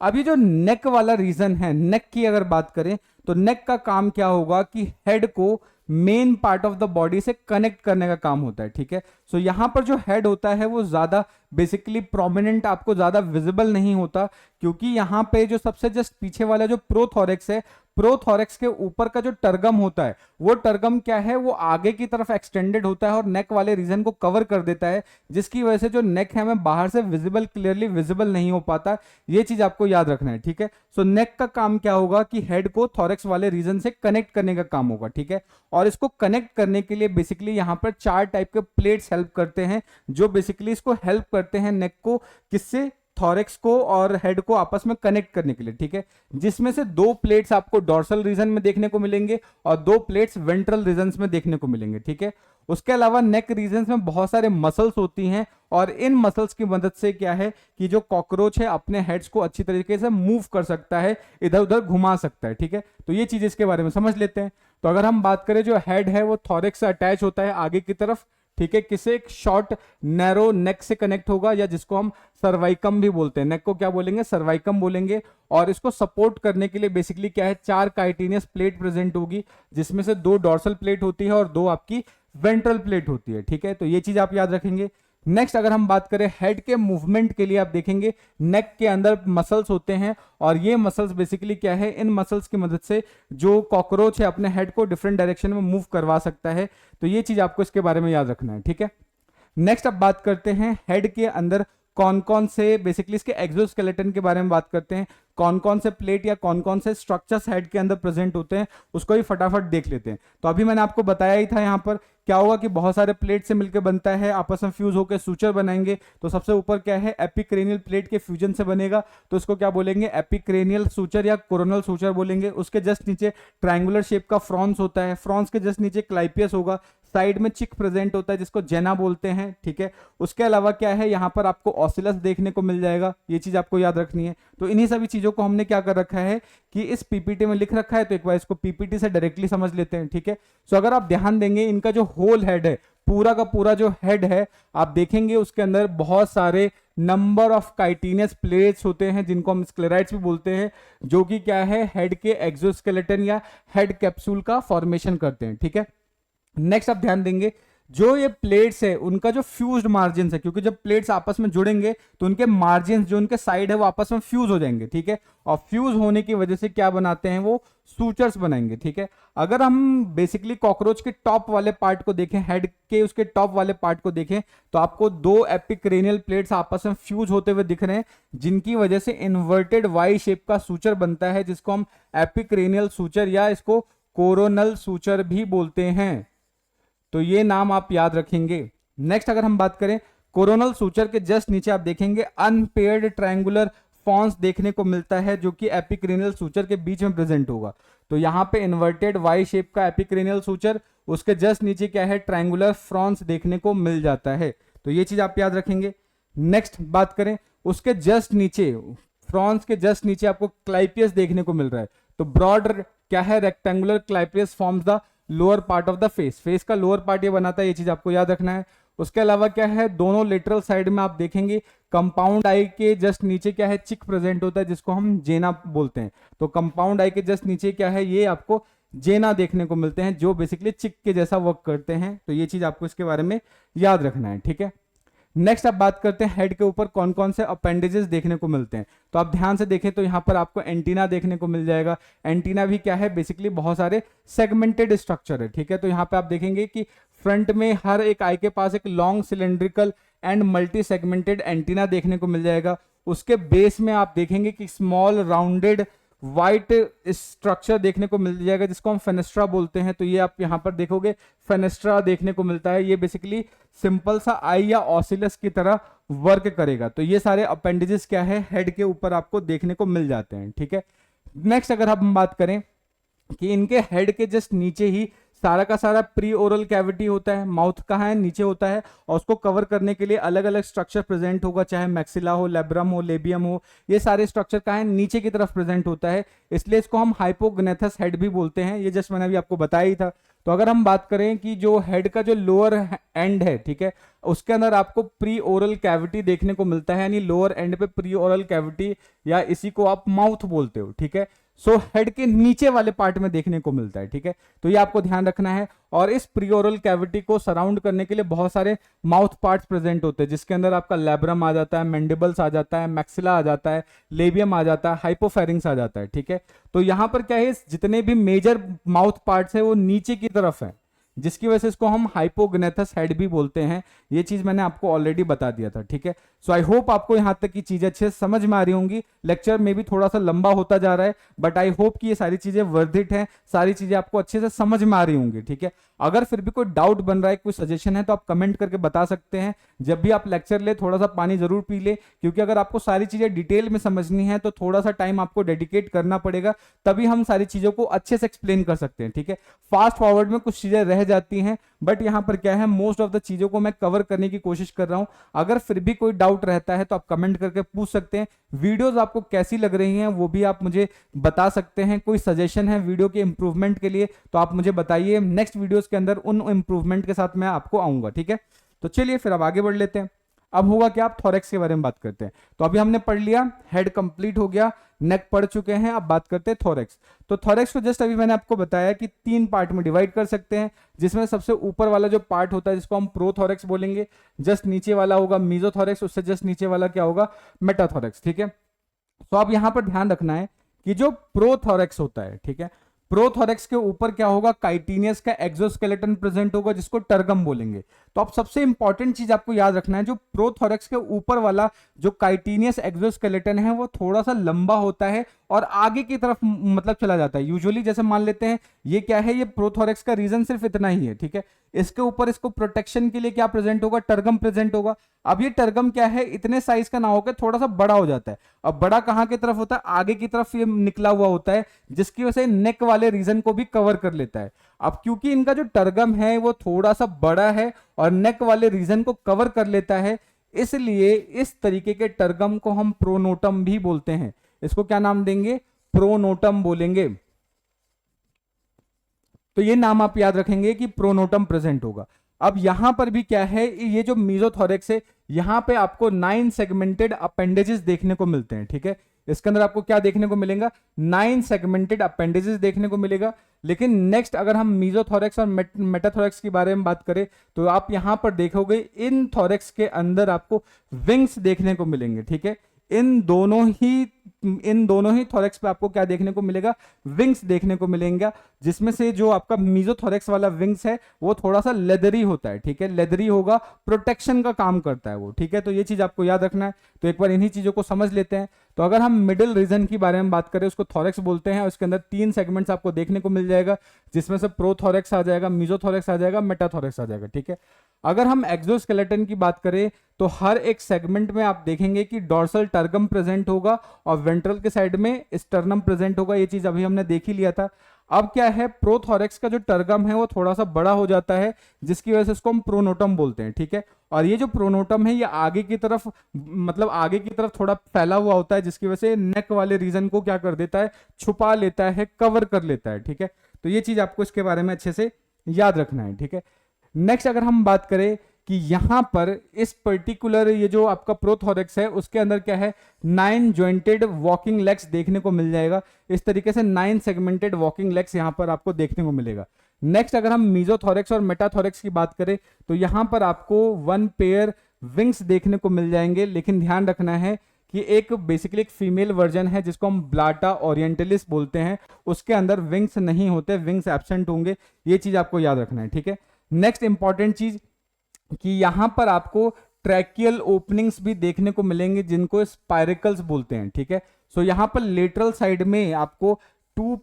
अभी जो नेक वाला रीजन है, नेक की अगर बात करें तो नेक का काम क्या होगा कि हेड को main part of the body से कनेक्ट करने का काम होता है। ठीक है, सो यहां पर जो हेड होता है वो ज्यादा बेसिकली प्रोमिनेंट, आपको ज्यादा विजिबल नहीं होता, क्योंकि यहां पे जो सबसे जस्ट पीछे वाला जो प्रोथोरेक्स है, प्रोथोरेक्स के ऊपर का जो टर्गम होता है, वो टर्गम क्या है, वो आगे की तरफ एक्सटेंडेड होता है और नेक वाले रीजन को कवर कर देता है, जिसकी वजह से जो नेक है हमें बाहर से विजिबल, क्लियरली विजिबल नहीं हो पाता। ये चीज आपको याद रखना है। ठीक है, सो नेक का काम क्या होगा कि हेड को थोरेक्स वाले रीजन से कनेक्ट करने का काम होगा। ठीक है, और इसको कनेक्ट करने के लिए बेसिकली यहां पर 4 टाइप के प्लेट्स हेल्प करते हैं, जो बेसिकली इसको हेल्प करते हैं नेक को किससे, थोरेक्स को और हेड को आपस में कनेक्ट करने के लिए। ठीक है, जिसमें से 2 प्लेट्स आपको डोर्सल रीजन में देखने को मिलेंगे और 2 प्लेट्स वेंट्रल रीजन में देखने को मिलेंगे। ठीक है, उसके अलावा नेक रीजन में बहुत सारे मसल्स होती हैं, और इन मसल्स की मदद से क्या है कि जो कॉकरोच है अपने हेड्स को अच्छी तरीके से मूव कर सकता है, इधर उधर घुमा सकता है। ठीक है, तो ये चीज इसके बारे में समझ लेते हैं। तो अगर हम बात करें, जो हेड है वो थोरेक्स से अटैच होता है आगे की तरफ। ठीक है, किसे, एक शॉर्ट नैरो नेक से कनेक्ट होगा, या जिसको हम सर्वाइकम भी बोलते हैं। नेक को क्या बोलेंगे, सर्वाइकम बोलेंगे। और इसको सपोर्ट करने के लिए बेसिकली क्या है, 4 काइटिनियस प्लेट प्रेजेंट होगी, जिसमें से 2 डोर्सल प्लेट होती है और 2 आपकी वेंट्रल प्लेट होती है। ठीक है, तो ये चीज आप याद रखेंगे। नेक्स्ट अगर हम बात करें हेड के मूवमेंट के लिए, आप देखेंगे नेक के अंदर मसल्स होते हैं, और ये मसल्स बेसिकली क्या है, इन मसल्स की मदद से जो कॉकरोच है अपने हेड को डिफरेंट डायरेक्शन में मूव करवा सकता है। तो ये चीज आपको इसके बारे में याद रखना है। ठीक है, नेक्स्ट अब बात करते हैं हेड के अंदर कौन कौन से, बेसिकली इसके एक्सोस्केलेटन के बारे में बात करते हैं, कौन कौन से प्लेट या कौन कौन से स्ट्रक्चर्स हेड के अंदर प्रेजेंट होते हैं, उसको ही फटाफट देख लेते हैं। तो अभी मैंने आपको बताया ही था, यहाँ पर क्या होगा कि बहुत सारे प्लेट से मिलकर बनता है, आपस में फ्यूज होकर सूचर बनाएंगे। तो सबसे ऊपर क्या है, एपिक्रेनियल प्लेट के फ्यूजन से बनेगा, तो इसको क्या बोलेंगे, एपिक्रेनियल सूचर या कोरोनल सूचर बोलेंगे। उसके जस्ट नीचे ट्रायंगुलर शेप का फ्रॉन्स होता है, फ्रॉन्स के जस्ट नीचे क्लाइपियस होगा, साइड में चिक प्रेजेंट होता है जिसको जेना बोलते हैं। ठीक है, उसके अलावा क्या है, यहाँ पर आपको ऑसिलस देखने को मिल जाएगा, ये चीज आपको याद रखनी है। तो इन्हीं सभी चीजों को हमने क्या कर रखा है कि इस पीपीटी में लिख रखा है, तो एक बार इसको पीपीटी से डायरेक्टली समझ लेते हैं। ठीक है, सो अगर आप ध्यान देंगे, इनका जो होल हेड है, पूरा का पूरा जो हेड है आप देखेंगे उसके अंदर बहुत सारे नंबर ऑफ काइटिनियस प्लेट्स होते हैं जिनको हम स्क्लेराइड्स भी बोलते हैं, जो कि क्या है हेड के एक्सोस्केलेटन या हेड कैप्सूल का फॉर्मेशन करते हैं। ठीक है, नेक्स्ट आप ध्यान देंगे जो ये प्लेट्स है उनका जो फ्यूज्ड मार्जिन है, क्योंकि जब प्लेट्स आपस में जुड़ेंगे तो उनके मार्जिन जो उनके साइड है वो आपस में फ्यूज हो जाएंगे। ठीक है, और फ्यूज होने की वजह से क्या बनाते हैं वो सूचर्स बनाएंगे। ठीक है, अगर हम बेसिकली कॉकरोच के टॉप वाले पार्ट को देखें, हेड के उसके टॉप वाले पार्ट को देखें, तो आपको दो एपिक्रेनियल प्लेट्स आपस में फ्यूज होते हुए दिख रहे हैं, जिनकी वजह से इन्वर्टेड वाई शेप का सूचर बनता है, जिसको हम एपिक्रेनियल सूचर या इसको कोरोनल सूचर भी बोलते हैं। तो ये नाम आप याद रखेंगे। नेक्स्ट अगर हम बात करें, कोरोनल सूचर के जस्ट नीचे आप देखेंगे अनपेयर्ड ट्रायंगुलर फॉन्स देखने को मिलता है, जो कि एपिक्रेनियल सूचर के बीच में प्रेजेंट होगा। तो यहाँ पे इन्वर्टेड वाई शेप का एपिक्रेनियल सूचर, उसके जस्ट नीचे क्या है ट्रायंगुलर फ्रॉन्स देखने को मिल जाता है। तो ये चीज आप याद रखेंगे। नेक्स्ट बात करें, उसके जस्ट नीचे फ्रॉन्स के जस्ट नीचे आपको क्लाइपियस देखने को मिल रहा है। तो ब्रॉड क्या है rectangular clypeus forms the lower part of the face, face का लोअर पार्ट ये बनाता है, ये चीज आपको याद रखना है। उसके अलावा क्या है दोनों लेटरल साइड में आप देखेंगे कंपाउंड आई के जस्ट नीचे क्या है चिक प्रेजेंट होता है, जिसको हम जेना बोलते हैं। तो कंपाउंड आई के जस्ट नीचे क्या है ये आपको जेना देखने को मिलते हैं, जो बेसिकली चिक के जैसा वर्क करते हैं। तो ये चीज आपको इसके बारे में याद रखना है। ठीक है, नेक्स्ट आप बात करते हैं हेड के ऊपर कौन कौन से अपेंडेजेस देखने को मिलते हैं। तो आप ध्यान से देखें तो यहाँ पर आपको एंटीना देखने को मिल जाएगा। एंटीना भी क्या है बेसिकली बहुत सारे सेगमेंटेड स्ट्रक्चर है। ठीक है, तो यहाँ पे आप देखेंगे कि फ्रंट में हर एक आई के पास एक long cylindrical and multi segmented antenna देखने को मिल जाएगा। उसके बेस में आप देखेंगे कि स्मॉल राउंडेड व्हाइट स्ट्रक्चर देखने को मिल जाएगा, जिसको हम फेनेस्ट्रा बोलते हैं। तो ये आप यहाँ पर देखोगे फेनेस्ट्रा देखने को मिलता है, ये बेसिकली सिंपल सा आई या ऑसिलस की तरह वर्क करेगा। तो ये सारे अपेंडेजेस क्या है हेड के ऊपर आपको देखने को मिल जाते हैं। ठीक है, नेक्स्ट अगर हम बात करें कि इनके हेड के जस्ट नीचे ही सारा का सारा प्री ओरल कैविटी होता है, माउथ कहाँ है नीचे होता है, और उसको कवर करने के लिए अलग अलग स्ट्रक्चर प्रेजेंट होगा, चाहे मैक्सिला हो, लेब्रम हो, लेबियम हो, ये सारे स्ट्रक्चर कहाँ है नीचे की तरफ प्रेजेंट होता है, इसलिए इसको हम हाइपोग्नेथस हेड भी बोलते हैं। ये जस्ट मैंने अभी आपको बताया ही था। तो अगर हम बात करें कि जो हेड का जो लोअर एंड है, ठीक है, उसके अंदर आपको प्री ओरल कैविटी देखने को मिलता है, यानी लोअर एंड पे प्री ओरल कैविटी या इसी को आप माउथ बोलते हो। ठीक है, सो हेड के नीचे वाले पार्ट में देखने को मिलता है। ठीक है, तो ये आपको ध्यान रखना है। और इस प्रीओरल कैविटी को सराउंड करने के लिए बहुत सारे माउथ पार्ट्स प्रेजेंट होते हैं, जिसके अंदर आपका लैब्रम आ जाता है, मैंडिबल्स आ जाता है, मैक्सिला आ जाता है, लेबियम आ जाता है, हाइपोफेरिंग्स आ जाता है। ठीक है, तो यहां पर क्या है जितने भी मेजर माउथ पार्ट्स है वो नीचे की तरफ है, जिसकी वजह से इसको हम हाइपोग्नेथस हेड भी बोलते हैं। ये चीज मैंने आपको ऑलरेडी बता दिया था। ठीक है, सो आई होप आपको यहां तक की चीजें अच्छे से समझ में आ रही होंगी। लेक्चर में भी थोड़ा सा लंबा होता जा रहा है, बट आई होप कि ये सारी चीजें वर्थ इट हैं, सारी चीजें आपको अच्छे से समझ में आ रही होंगी। ठीक है, अगर फिर भी कोई डाउट बन रहा है, कोई सजेशन है, तो आप कमेंट करके बता सकते हैं। जब भी आप लेक्चर ले थोड़ा सा पानी जरूर पी ले, क्योंकि अगर आपको सारी चीजें डिटेल में समझनी है तो थोड़ा सा टाइम आपको डेडिकेट करना पड़ेगा, तभी हम सारी चीजों को अच्छे से एक्सप्लेन कर सकते हैं। ठीक है, फास्ट फॉरवर्ड में कुछ चीजें रह जाती हैं, बट यहां पर क्या है मोस्ट ऑफ द चीजों को मैं कवर करने की कोशिश कर रहा हूं। अगर फिर भी कोई डाउट रहता है तो आप कमेंट करके पूछ सकते हैं। वीडियोस आपको कैसी लग रही हैं वो भी आप मुझे बता सकते हैं। कोई सजेशन है वीडियो के इंप्रूवमेंट के लिए तो आप मुझे बताइए, नेक्स्ट वीडियोस के अंदर उन इंप्रूवमेंट के साथ मैं आपको आऊंगा। ठीक है, तो चलिए फिर अब आगे बढ़ लेते हैं। अब होगा क्या, आप थोरेक्स के बारे में बात करते हैं। तो अभी हमने पढ़ लिया, हेड कंप्लीट हो गया, नेक पढ़ चुके हैं, अब बात करते हैं थोरेक्स। तो थोरेक्स को जस्ट अभी मैंने आपको बताया कि 3 पार्ट में डिवाइड कर सकते हैं, जिसमें सबसे ऊपर वाला जो पार्ट होता है जिसको हम प्रोथोरेक्स बोलेंगे, जस्ट नीचे वाला होगा मीजोथोरेक्स, उससे जस्ट नीचे वाला क्या होगा मेटाथोरेक्स। ठीक है, तो आप यहां पर ध्यान रखना है कि जो प्रोथोरेक्स होता है, ठीक है, प्रोथोरेक्स के ऊपर क्या होगा काइटिनियस का एक्सोस्केलेटन प्रेजेंट होगा, जिसको टर्गम बोलेंगे। तो अब सबसे इंपॉर्टेंट चीज आपको याद रखना है, जो प्रोथोरेक्स के ऊपर वाला जो काइटिनियस एक्सोस्केलेटन है वो थोड़ा सा लंबा होता है और आगे की तरफ मतलब चला जाता है। यूजुअली जैसे मान लेते हैं ये क्या है, ये प्रोथोरेक्स का रीजन सिर्फ इतना ही है। ठीक है, इसके ऊपर इसको प्रोटेक्शन के लिए क्या प्रेजेंट होगा, टर्गम प्रेजेंट होगा। अब ये टर्गम क्या है इतने साइज का ना होकर थोड़ा सा बड़ा हो जाता है। अब बड़ा कहां की तरफ होता है, आगे की तरफ ये निकला हुआ होता है, जिसकी वजह से नेक वाले रीजन को भी कवर कर लेता है। अब क्योंकि इनका जो टर्गम है वो थोड़ा सा बड़ा है और नेक वाले रीजन को कवर कर लेता है, इसलिए इस तरीके के टर्गम को हम प्रोनोटम भी बोलते हैं। इसको क्या नाम देंगे, प्रोनोटम बोलेंगे। तो ये नाम आप याद रखेंगे कि प्रोनोटम प्रेजेंट होगा। अब यहां पर भी क्या है, ये जो मीजोथोरेक्स है, यहां पे आपको 9 सेगमेंटेड अपेंडेजेस देखने को मिलते हैं, ठीक है। इसके अंदर आपको क्या देखने को मिलेगा, 9 सेगमेंटेड अपेंडेजेस देखने को मिलेगा। लेकिन नेक्स्ट अगर हम मीजोथोरेक्स और मेटाथोरेक्स के बारे में बात करें तो आप यहां पर देखोगे इन थोरेक्स के अंदर आपको विंग्स देखने को मिलेंगे, ठीक है। इन दोनों ही थोरेक्स पे आपको क्या देखने को मिलेगा, विंग्स देखने को मिलेंगे, जिसमें से जो आपका मीजोथोरेक्स वाला विंग्स है वो थोड़ा सा लेदरी होता है, ठीक है। लेदरी होगा, प्रोटेक्शन का काम करता है वो, ठीक है। तो ये चीज आपको याद रखना है। तो एक बार इन्हीं चीजों को समझ लेते हैं। तो अगर हम मिडिल रीजन की बारे में बात करें, उसको थोरेक्स बोलते हैं, उसके अंदर 3 सेगमेंट्स आपको देखने को मिल जाएगा, जिसमें से प्रोथोरेक्स आ जाएगा, मीजोथोरेक्स आ जाएगा, मेटाथोरेक्स आ जाएगा, ठीक है। अगर हम एक्सोस्केलेटन की बात करें तो हर एक सेगमेंट में आप देखेंगे कि डोर्सल टर्गम प्रेजेंट होगा और वेंट्रल के साइड में स्टर्नम प्रेजेंट होगा। ये चीज अभी हमने देख ही लिया था। अब क्या है, प्रोथोरेक्स का जो टर्गम है वो थोड़ा सा बड़ा हो जाता है, जिसकी वजह से इसको हम प्रोनोटम बोलते हैं, ठीक है। और ये जो प्रोनोटम है ये आगे की तरफ, मतलब आगे की तरफ थोड़ा फैला हुआ होता है, जिसकी वजह से नेक वाले रीजन को क्या कर देता है, छुपा लेता है, कवर कर लेता है, ठीक है। तो ये चीज आपको इसके बारे में अच्छे से याद रखना है, ठीक है। नेक्स्ट अगर हम बात करें कि यहां पर इस पर्टिकुलर ये जो आपका प्रोथोरेक्स है उसके अंदर क्या है, 9 जॉइंटेड वॉकिंग लेग्स देखने को मिल जाएगा। इस तरीके से 9 सेगमेंटेड वॉकिंग लेग्स यहां पर आपको देखने को मिलेगा। नेक्स्ट अगर हम मीजोथोरेक्स और मेटाथोरेक्स की बात करें तो यहां पर आपको 1 पेयर विंग्स देखने को मिल जाएंगे। लेकिन ध्यान रखना है कि एक बेसिकली एक फीमेल वर्जन है जिसको हम ब्लाटा ओरिएंटलिस बोलते हैं, उसके अंदर विंग्स नहीं होते, विंग्स एब्सेंट होंगे। ये चीज आपको याद रखना है, ठीक है। नेक्स्ट इंपॉर्टेंट चीज कि यहां पर आपको ट्रैकियल ओपनिंग्स भी देखने को मिलेंगे, जिनको स्पाइरिकल्स बोलते हैं, ठीक है। सो यहां पर लेटरल साइड में आपको 2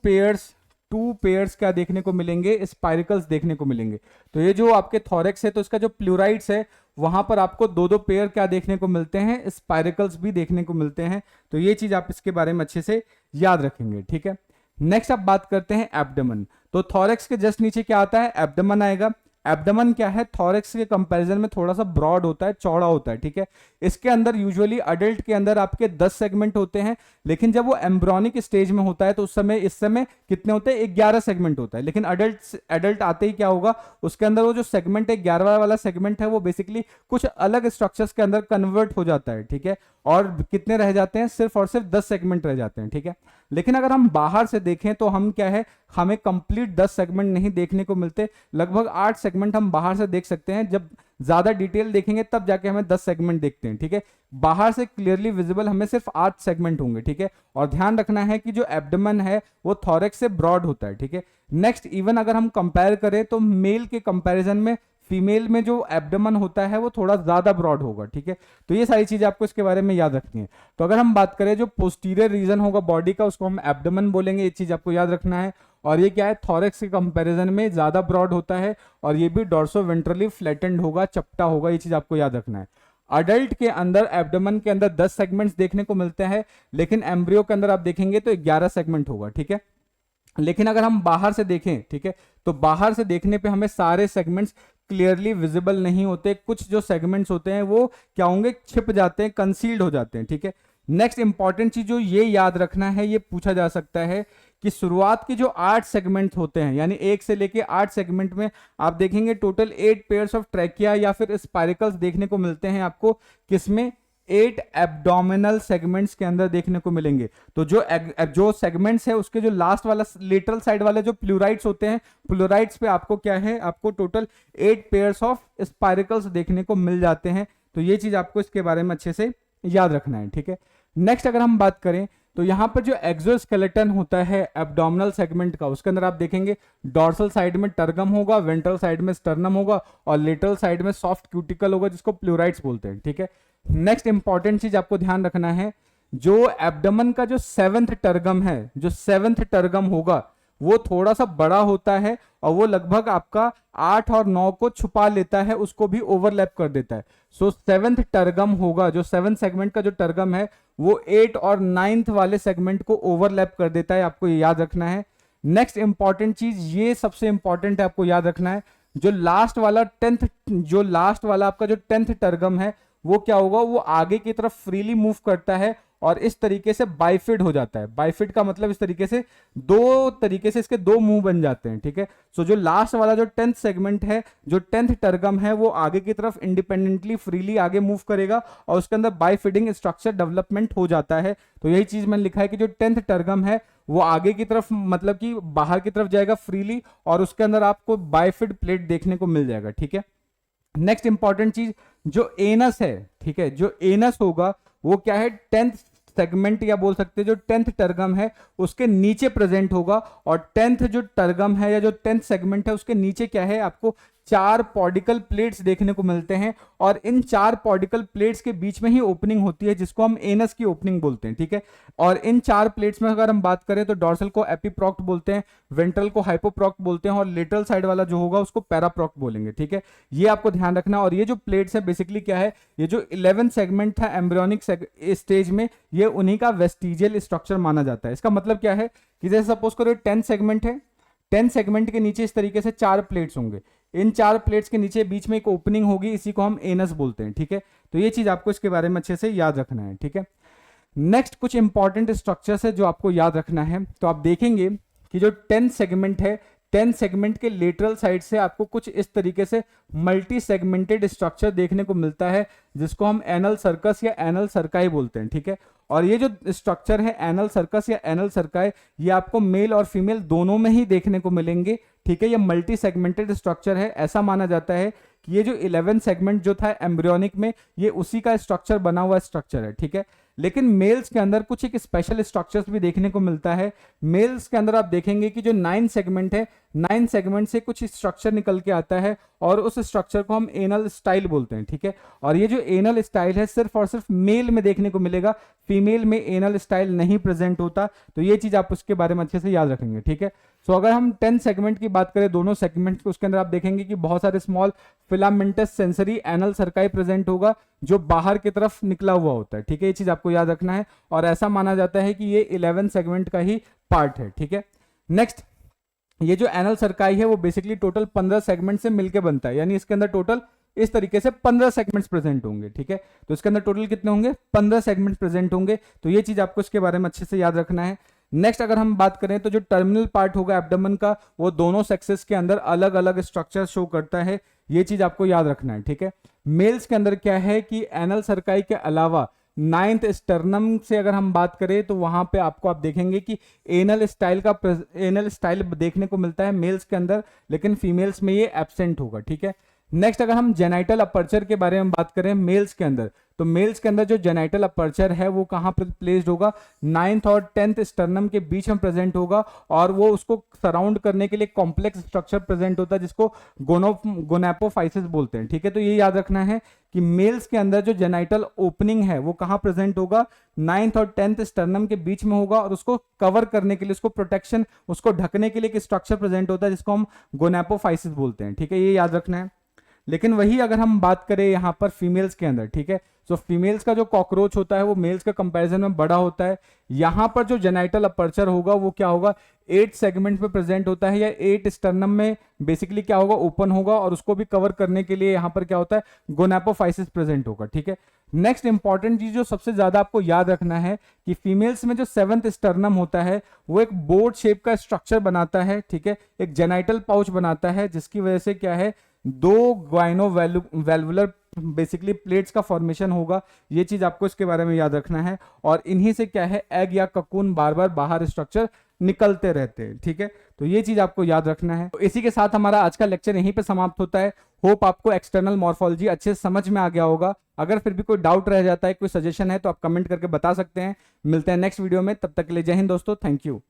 पेयर्स क्या देखने को मिलेंगे, स्पाइरिकल्स देखने को मिलेंगे। तो ये जो आपके थोरेक्स है तो इसका जो प्लूराइड्स है वहां पर आपको 2-2 पेयर क्या देखने को मिलते हैं, स्पाइरिकल्स भी देखने को मिलते हैं। तो ये चीज आप इसके बारे में अच्छे से याद रखेंगे, ठीक है। नेक्स्ट आप बात करते हैं एब्डोमेन। तो थोरेक्स के जस्ट नीचे क्या आता है, एब्डोमेन आएगा। एब्डोमेन क्या है, थोरेक्स के कंपैरिजन में थोड़ा सा ब्रॉड होता है, चौड़ा होता है, ठीक है। इसके अंदर यूजुअली अडल्ट के अंदर आपके 10 सेगमेंट होते हैं, लेकिन जब वो एम्ब्रॉनिक स्टेज में होता है तो इस समय कितने होते हैं, 11 सेगमेंट होता है। लेकिन अडल्ट आते ही क्या होगा, उसके अंदर वो जो सेगमेंट है 11वां वाला सेगमेंट है वो बेसिकली कुछ अलग स्ट्रक्चर्स के अंदर कन्वर्ट हो जाता है, ठीक है। और कितने रह जाते हैं, सिर्फ और सिर्फ 10 सेगमेंट रह जाते हैं, ठीक है। लेकिन अगर हम बाहर से देखें तो हम क्या है, हमें कंप्लीट 10 सेगमेंट नहीं देखने को मिलते, लगभग 8 सेगमेंट हम बाहर से देख सकते हैं। जब ज्यादा डिटेल देखेंगे तब जाके हमें 10 सेगमेंट देखते हैं, ठीक है। बाहर से क्लियरली विजिबल हमें सिर्फ 8 सेगमेंट होंगे, ठीक है। और ध्यान रखना है कि जो एब्डोमेन है वो थोरेक्स से ब्रॉड होता है, ठीक है। नेक्स्ट इवन अगर हम कंपेयर करें तो मेल के कंपैरिजन में फीमेल में जो एब्डोमेन होता है वो थोड़ा ज्यादा ब्रॉड होगा, ठीक है। तो ये सारी चीजें आपको इसके बारे में याद रखनी है। तो अगर हम बात करें जो पोस्टीरियर रीजन होगा बॉडी का उसको हम एब्डोमेन बोलेंगे, ये चीज आपको याद रखना है। और ये क्या है, थोरेक्स के कंपैरिजन में ज्यादा ब्रॉड होता है और ये भी डॉर्सो वेंट्रली फ्लैटेंड होगा, चपटा होगा, ये चीज आपको याद रखना है। अडल्ट के अंदर एब्डोमेन के अंदर 10 सेगमेंट्स देखने को मिलते हैं, लेकिन एम्ब्रियो के अंदर आप देखेंगे तो 11 सेगमेंट होगा, ठीक है। लेकिन अगर हम बाहर से देखें, ठीक है, तो बाहर से देखने पे हमें सारे सेगमेंट्स क्लियरली विजिबल नहीं होते। कुछ जो सेगमेंट्स होते हैं वो क्या होंगे, छिप जाते हैं, कंसील्ड हो जाते हैं, ठीक है। नेक्स्ट इंपॉर्टेंट चीज जो ये याद रखना है, ये पूछा जा सकता है कि शुरुआत के जो 8 सेगमेंट होते हैं, यानी 1 से लेके 8 सेगमेंट में आप देखेंगे टोटल 8 पेयर्स ऑफ ट्रैकिया या फिर स्पाइरिकल्स देखने को मिलते हैं आपको, किसमें, 8 एब्डोमिनल सेगमेंट्स के अंदर देखने को मिलेंगे। तो जो सेगमेंट्स है उसके जो लास्ट वाला लेटरल साइड वाले जो प्लूराइड्स होते हैं, प्लूराइड्स पे आपको क्या है, आपको टोटल 8 पेयर्स ऑफ स्पाइरिकल्स देखने को मिल जाते हैं। तो ये चीज आपको इसके बारे में अच्छे से याद रखना है, ठीक है। नेक्स्ट अगर हम बात करें तो यहां पर जो एक्सोस्केलेटन होता है एब्डोमिनल सेगमेंट का, उसके अंदर आप देखेंगे डॉर्सल साइड में टर्गम होगा, वेंट्रल साइड में स्टर्नम होगा और लेटरल साइड में सॉफ्ट क्यूटिकल होगा, जिसको प्लूराइड्स बोलते हैं, ठीक है। नेक्स्ट इंपॉर्टेंट चीज आपको ध्यान रखना है, जो एब्डोमेन का जो 7th टर्गम है, जो 7th टर्गम होगा वो थोड़ा सा बड़ा होता है और वो लगभग आपका 8 और 9 को छुपा लेता है, उसको भी ओवरलैप कर देता है। सो 7th टर्गम होगा, जो 7 सेगमेंट का जो टर्गम है वो 8 और 9th वाले सेगमेंट को ओवरलैप कर देता है, आपको ये याद रखना है। नेक्स्ट इंपॉर्टेंट चीज, ये सबसे इंपॉर्टेंट है, आपको याद रखना है, जो लास्ट वाला आपका जो 10th टर्गम है वो क्या होगा, वो आगे की तरफ फ्रीली मूव करता है और इस तरीके से बाइफिड हो जाता है। बाइफिड का मतलब इस तरीके से दो तरीके से इसके दो मुंह बन जाते हैं, ठीक है। सो जो लास्ट वाला जो 10th सेगमेंट है, जो 10th टर्गम है, वो आगे की तरफ इंडिपेंडेंटली फ्रीली आगे मूव करेगा और उसके अंदर बाइफिडिंग स्ट्रक्चर डेवलपमेंट हो जाता है। तो यही चीज मैंने लिखा है कि जो 10th टर्गम है वो आगे की तरफ मतलब कि बाहर की तरफ जाएगा फ्रीली और उसके अंदर आपको बाइफिड प्लेट देखने को मिल जाएगा, ठीक है। नेक्स्ट इंपॉर्टेंट चीज जो एनस है, ठीक है, जो एनस होगा वो क्या है, 10th सेगमेंट या बोल सकते हैं जो 10th टर्गम है उसके नीचे प्रेजेंट होगा। और 10th जो टर्गम है या जो 10th सेगमेंट है उसके नीचे क्या है, आपको 4 पॉडिकल प्लेट्स देखने को मिलते हैं और इन 4 पॉडिकल प्लेट्स के बीच में ही ओपनिंग होती है जिसको हम एनस की ओपनिंग बोलते हैं, ठीक है। और इन 4 प्लेट्स में अगर हम बात करें तो डॉर्सल को एपीप्रॉक्ट बोलते हैं, वेंट्रल को हाइपोप्रॉक्ट बोलते हैं और लेटरल साइड वाला जो होगा उसको पैराप्रॉक्ट बोलेंगे, ठीक है। ये आपको ध्यान रखना। और ये जो प्लेट्स है बेसिकली क्या है, ये जो 11 सेगमेंट था एम्ब्रियोनिक स्टेज में, ये उन्हीं का वेस्टिजियल स्ट्रक्चर माना जाता है। इसका मतलब क्या है कि जैसे सपोज करो 10 सेगमेंट है, 10 सेगमेंट के नीचे इस तरीके से 4 प्लेट्स होंगे, इन 4 प्लेट्स के नीचे बीच में एक ओपनिंग होगी, इसी को हम एनस बोलते हैं, ठीक है। तो ये चीज आपको इसके बारे में अच्छे से याद रखना है, ठीक है। नेक्स्ट कुछ इंपॉर्टेंट स्ट्रक्चर्स है जो आपको याद रखना है। तो आप देखेंगे कि जो 10 सेगमेंट है, 10 सेगमेंट के लेटरल साइड से आपको कुछ इस तरीके से मल्टी सेगमेंटेड स्ट्रक्चर देखने को मिलता है जिसको हम एनल सर्कस या एनल सर्काई बोलते हैं, ठीक है। और ये जो स्ट्रक्चर है एनल सर्कस या एनल सर्काई, ये आपको मेल और फीमेल दोनों में ही देखने को मिलेंगे, ठीक है। ये मल्टी सेगमेंटेड स्ट्रक्चर है। ऐसा माना जाता है कि ये जो 11 सेगमेंट जो था एम्ब्रियोनिक में, ये उसी का स्ट्रक्चर बना हुआ स्ट्रक्चर है, ठीक है। लेकिन मेल्स के अंदर कुछ एक स्पेशल स्ट्रक्चर्स भी देखने को मिलता है। मेल्स के अंदर आप देखेंगे कि जो 9 सेगमेंट है, 9 सेगमेंट से कुछ स्ट्रक्चर निकल के आता है और उस स्ट्रक्चर को हम एनल स्टाइल बोलते हैं, ठीक है। और ये जो एनल स्टाइल है सिर्फ और सिर्फ मेल में देखने को मिलेगा, फीमेल में एनल स्टाइल नहीं प्रेजेंट होता। तो ये चीज आप उसके बारे में अच्छे से याद रखेंगे, ठीक है। सो अगर हम 10 सेगमेंट की बात करें, दोनों सेगमेंट उसके अंदर आप देखेंगे कि बहुत सारे small filamentous sensory anal cerci present होगा जो बाहर की तरफ निकला हुआ होता है, ठीक है। ये चीज आपको याद रखना है और ऐसा माना जाता है कि ये 11 सेगमेंट का ही पार्ट है, ठीक है। नेक्स्ट, ये जो एनल सर्काई है वो बेसिकली टोटल 15 सेगमेंट से मिलकर बनता है, यानी इसके अंदर टोटल इस तरीके से 15 सेगमेंट्स प्रेजेंट होंगे, ठीक है। तो इसके अंदर टोटल कितने होंगे, 15 सेगमेंट प्रेजेंट होंगे। तो ये चीज आपको इसके बारे में अच्छे से याद रखना है। नेक्स्ट अगर हम बात करें तो जो टर्मिनल पार्ट होगा एब्डोमेन का, वो दोनों सेक्सेस के अंदर अलग अलग स्ट्रक्चर शो करता है। ये चीज आपको याद रखना है, ठीक है। मेल्स के अंदर क्या है कि एनल सर्काई के अलावा 9th स्टर्नम से अगर हम बात करें तो वहां पे आपको आप देखेंगे कि एनल स्टाइल देखने को मिलता है मेल्स के अंदर, लेकिन फीमेल्स में ये एब्सेंट होगा, ठीक है। नेक्स्ट अगर हम जेनाइटल अपर्चर के बारे में बात करें मेल्स के अंदर, तो मेल्स के अंदर जो जेनाइटल अपर्चर है वो कहां पर प्लेस्ड होगा, 9th और 10th स्टर्नम के बीच में प्रेजेंट होगा और वो उसको सराउंड करने के लिए कॉम्प्लेक्स स्ट्रक्चर प्रेजेंट होता है जिसको गोनापोफाइसिस बोलते हैं, ठीक है। तो ये याद रखना है कि मेल्स के अंदर जो जेनाइटल ओपनिंग है वो कहां प्रेजेंट होगा, 9th और 10th स्टर्नम के बीच में होगा और उसको कवर करने के लिए, उसको प्रोटेक्शन, उसको ढकने के लिए एक स्ट्रक्चर प्रेजेंट होता है जिसको हम गोनापोफाइसिस बोलते हैं, ठीक है। ये याद रखना है। लेकिन वही अगर हम बात करें यहाँ पर फीमेल्स के अंदर, ठीक है, तो फीमेल्स का जो कॉकरोच होता है वो मेल्स के कंपैरिजन में बड़ा होता है। यहाँ पर जो जेनाइटल अपर्चर होगा वो क्या होगा, 8 सेगमेंट में प्रेजेंट होता है या 8 स्टर्नम में बेसिकली क्या होगा, ओपन होगा और उसको भी कवर करने के लिए यहाँ पर क्या होता है, गोनापोफाइसिस प्रेजेंट होगा, ठीक है। नेक्स्ट इंपॉर्टेंट चीज जो सबसे ज्यादा आपको याद रखना है कि फीमेल्स में जो 7th स्टर्नम होता है वो एक बोर्ड शेप का स्ट्रक्चर बनाता है, ठीक है, एक जेनाइटल पाउच बनाता है जिसकी वजह से क्या है, 2 ग्वाइनो वेल्वुलर बेसिकली प्लेट्स का फॉर्मेशन होगा। ये चीज आपको इसके बारे में याद रखना है और इन्हीं से क्या है, एग या ककून बार बार बाहर स्ट्रक्चर निकलते रहते हैं, ठीक है। तो ये चीज आपको याद रखना है। तो इसी के साथ हमारा आज का लेक्चर यहीं पे समाप्त होता है। होप आपको एक्सटर्नल मॉर्फोलॉजी अच्छे से समझ में आ गया होगा। अगर फिर भी कोई डाउट रह जाता है, कोई सजेशन है तो आप कमेंट करके बता सकते हैं। मिलते हैं नेक्स्ट वीडियो में, तब तक के लिए जय हिंद दोस्तों, थैंक यू।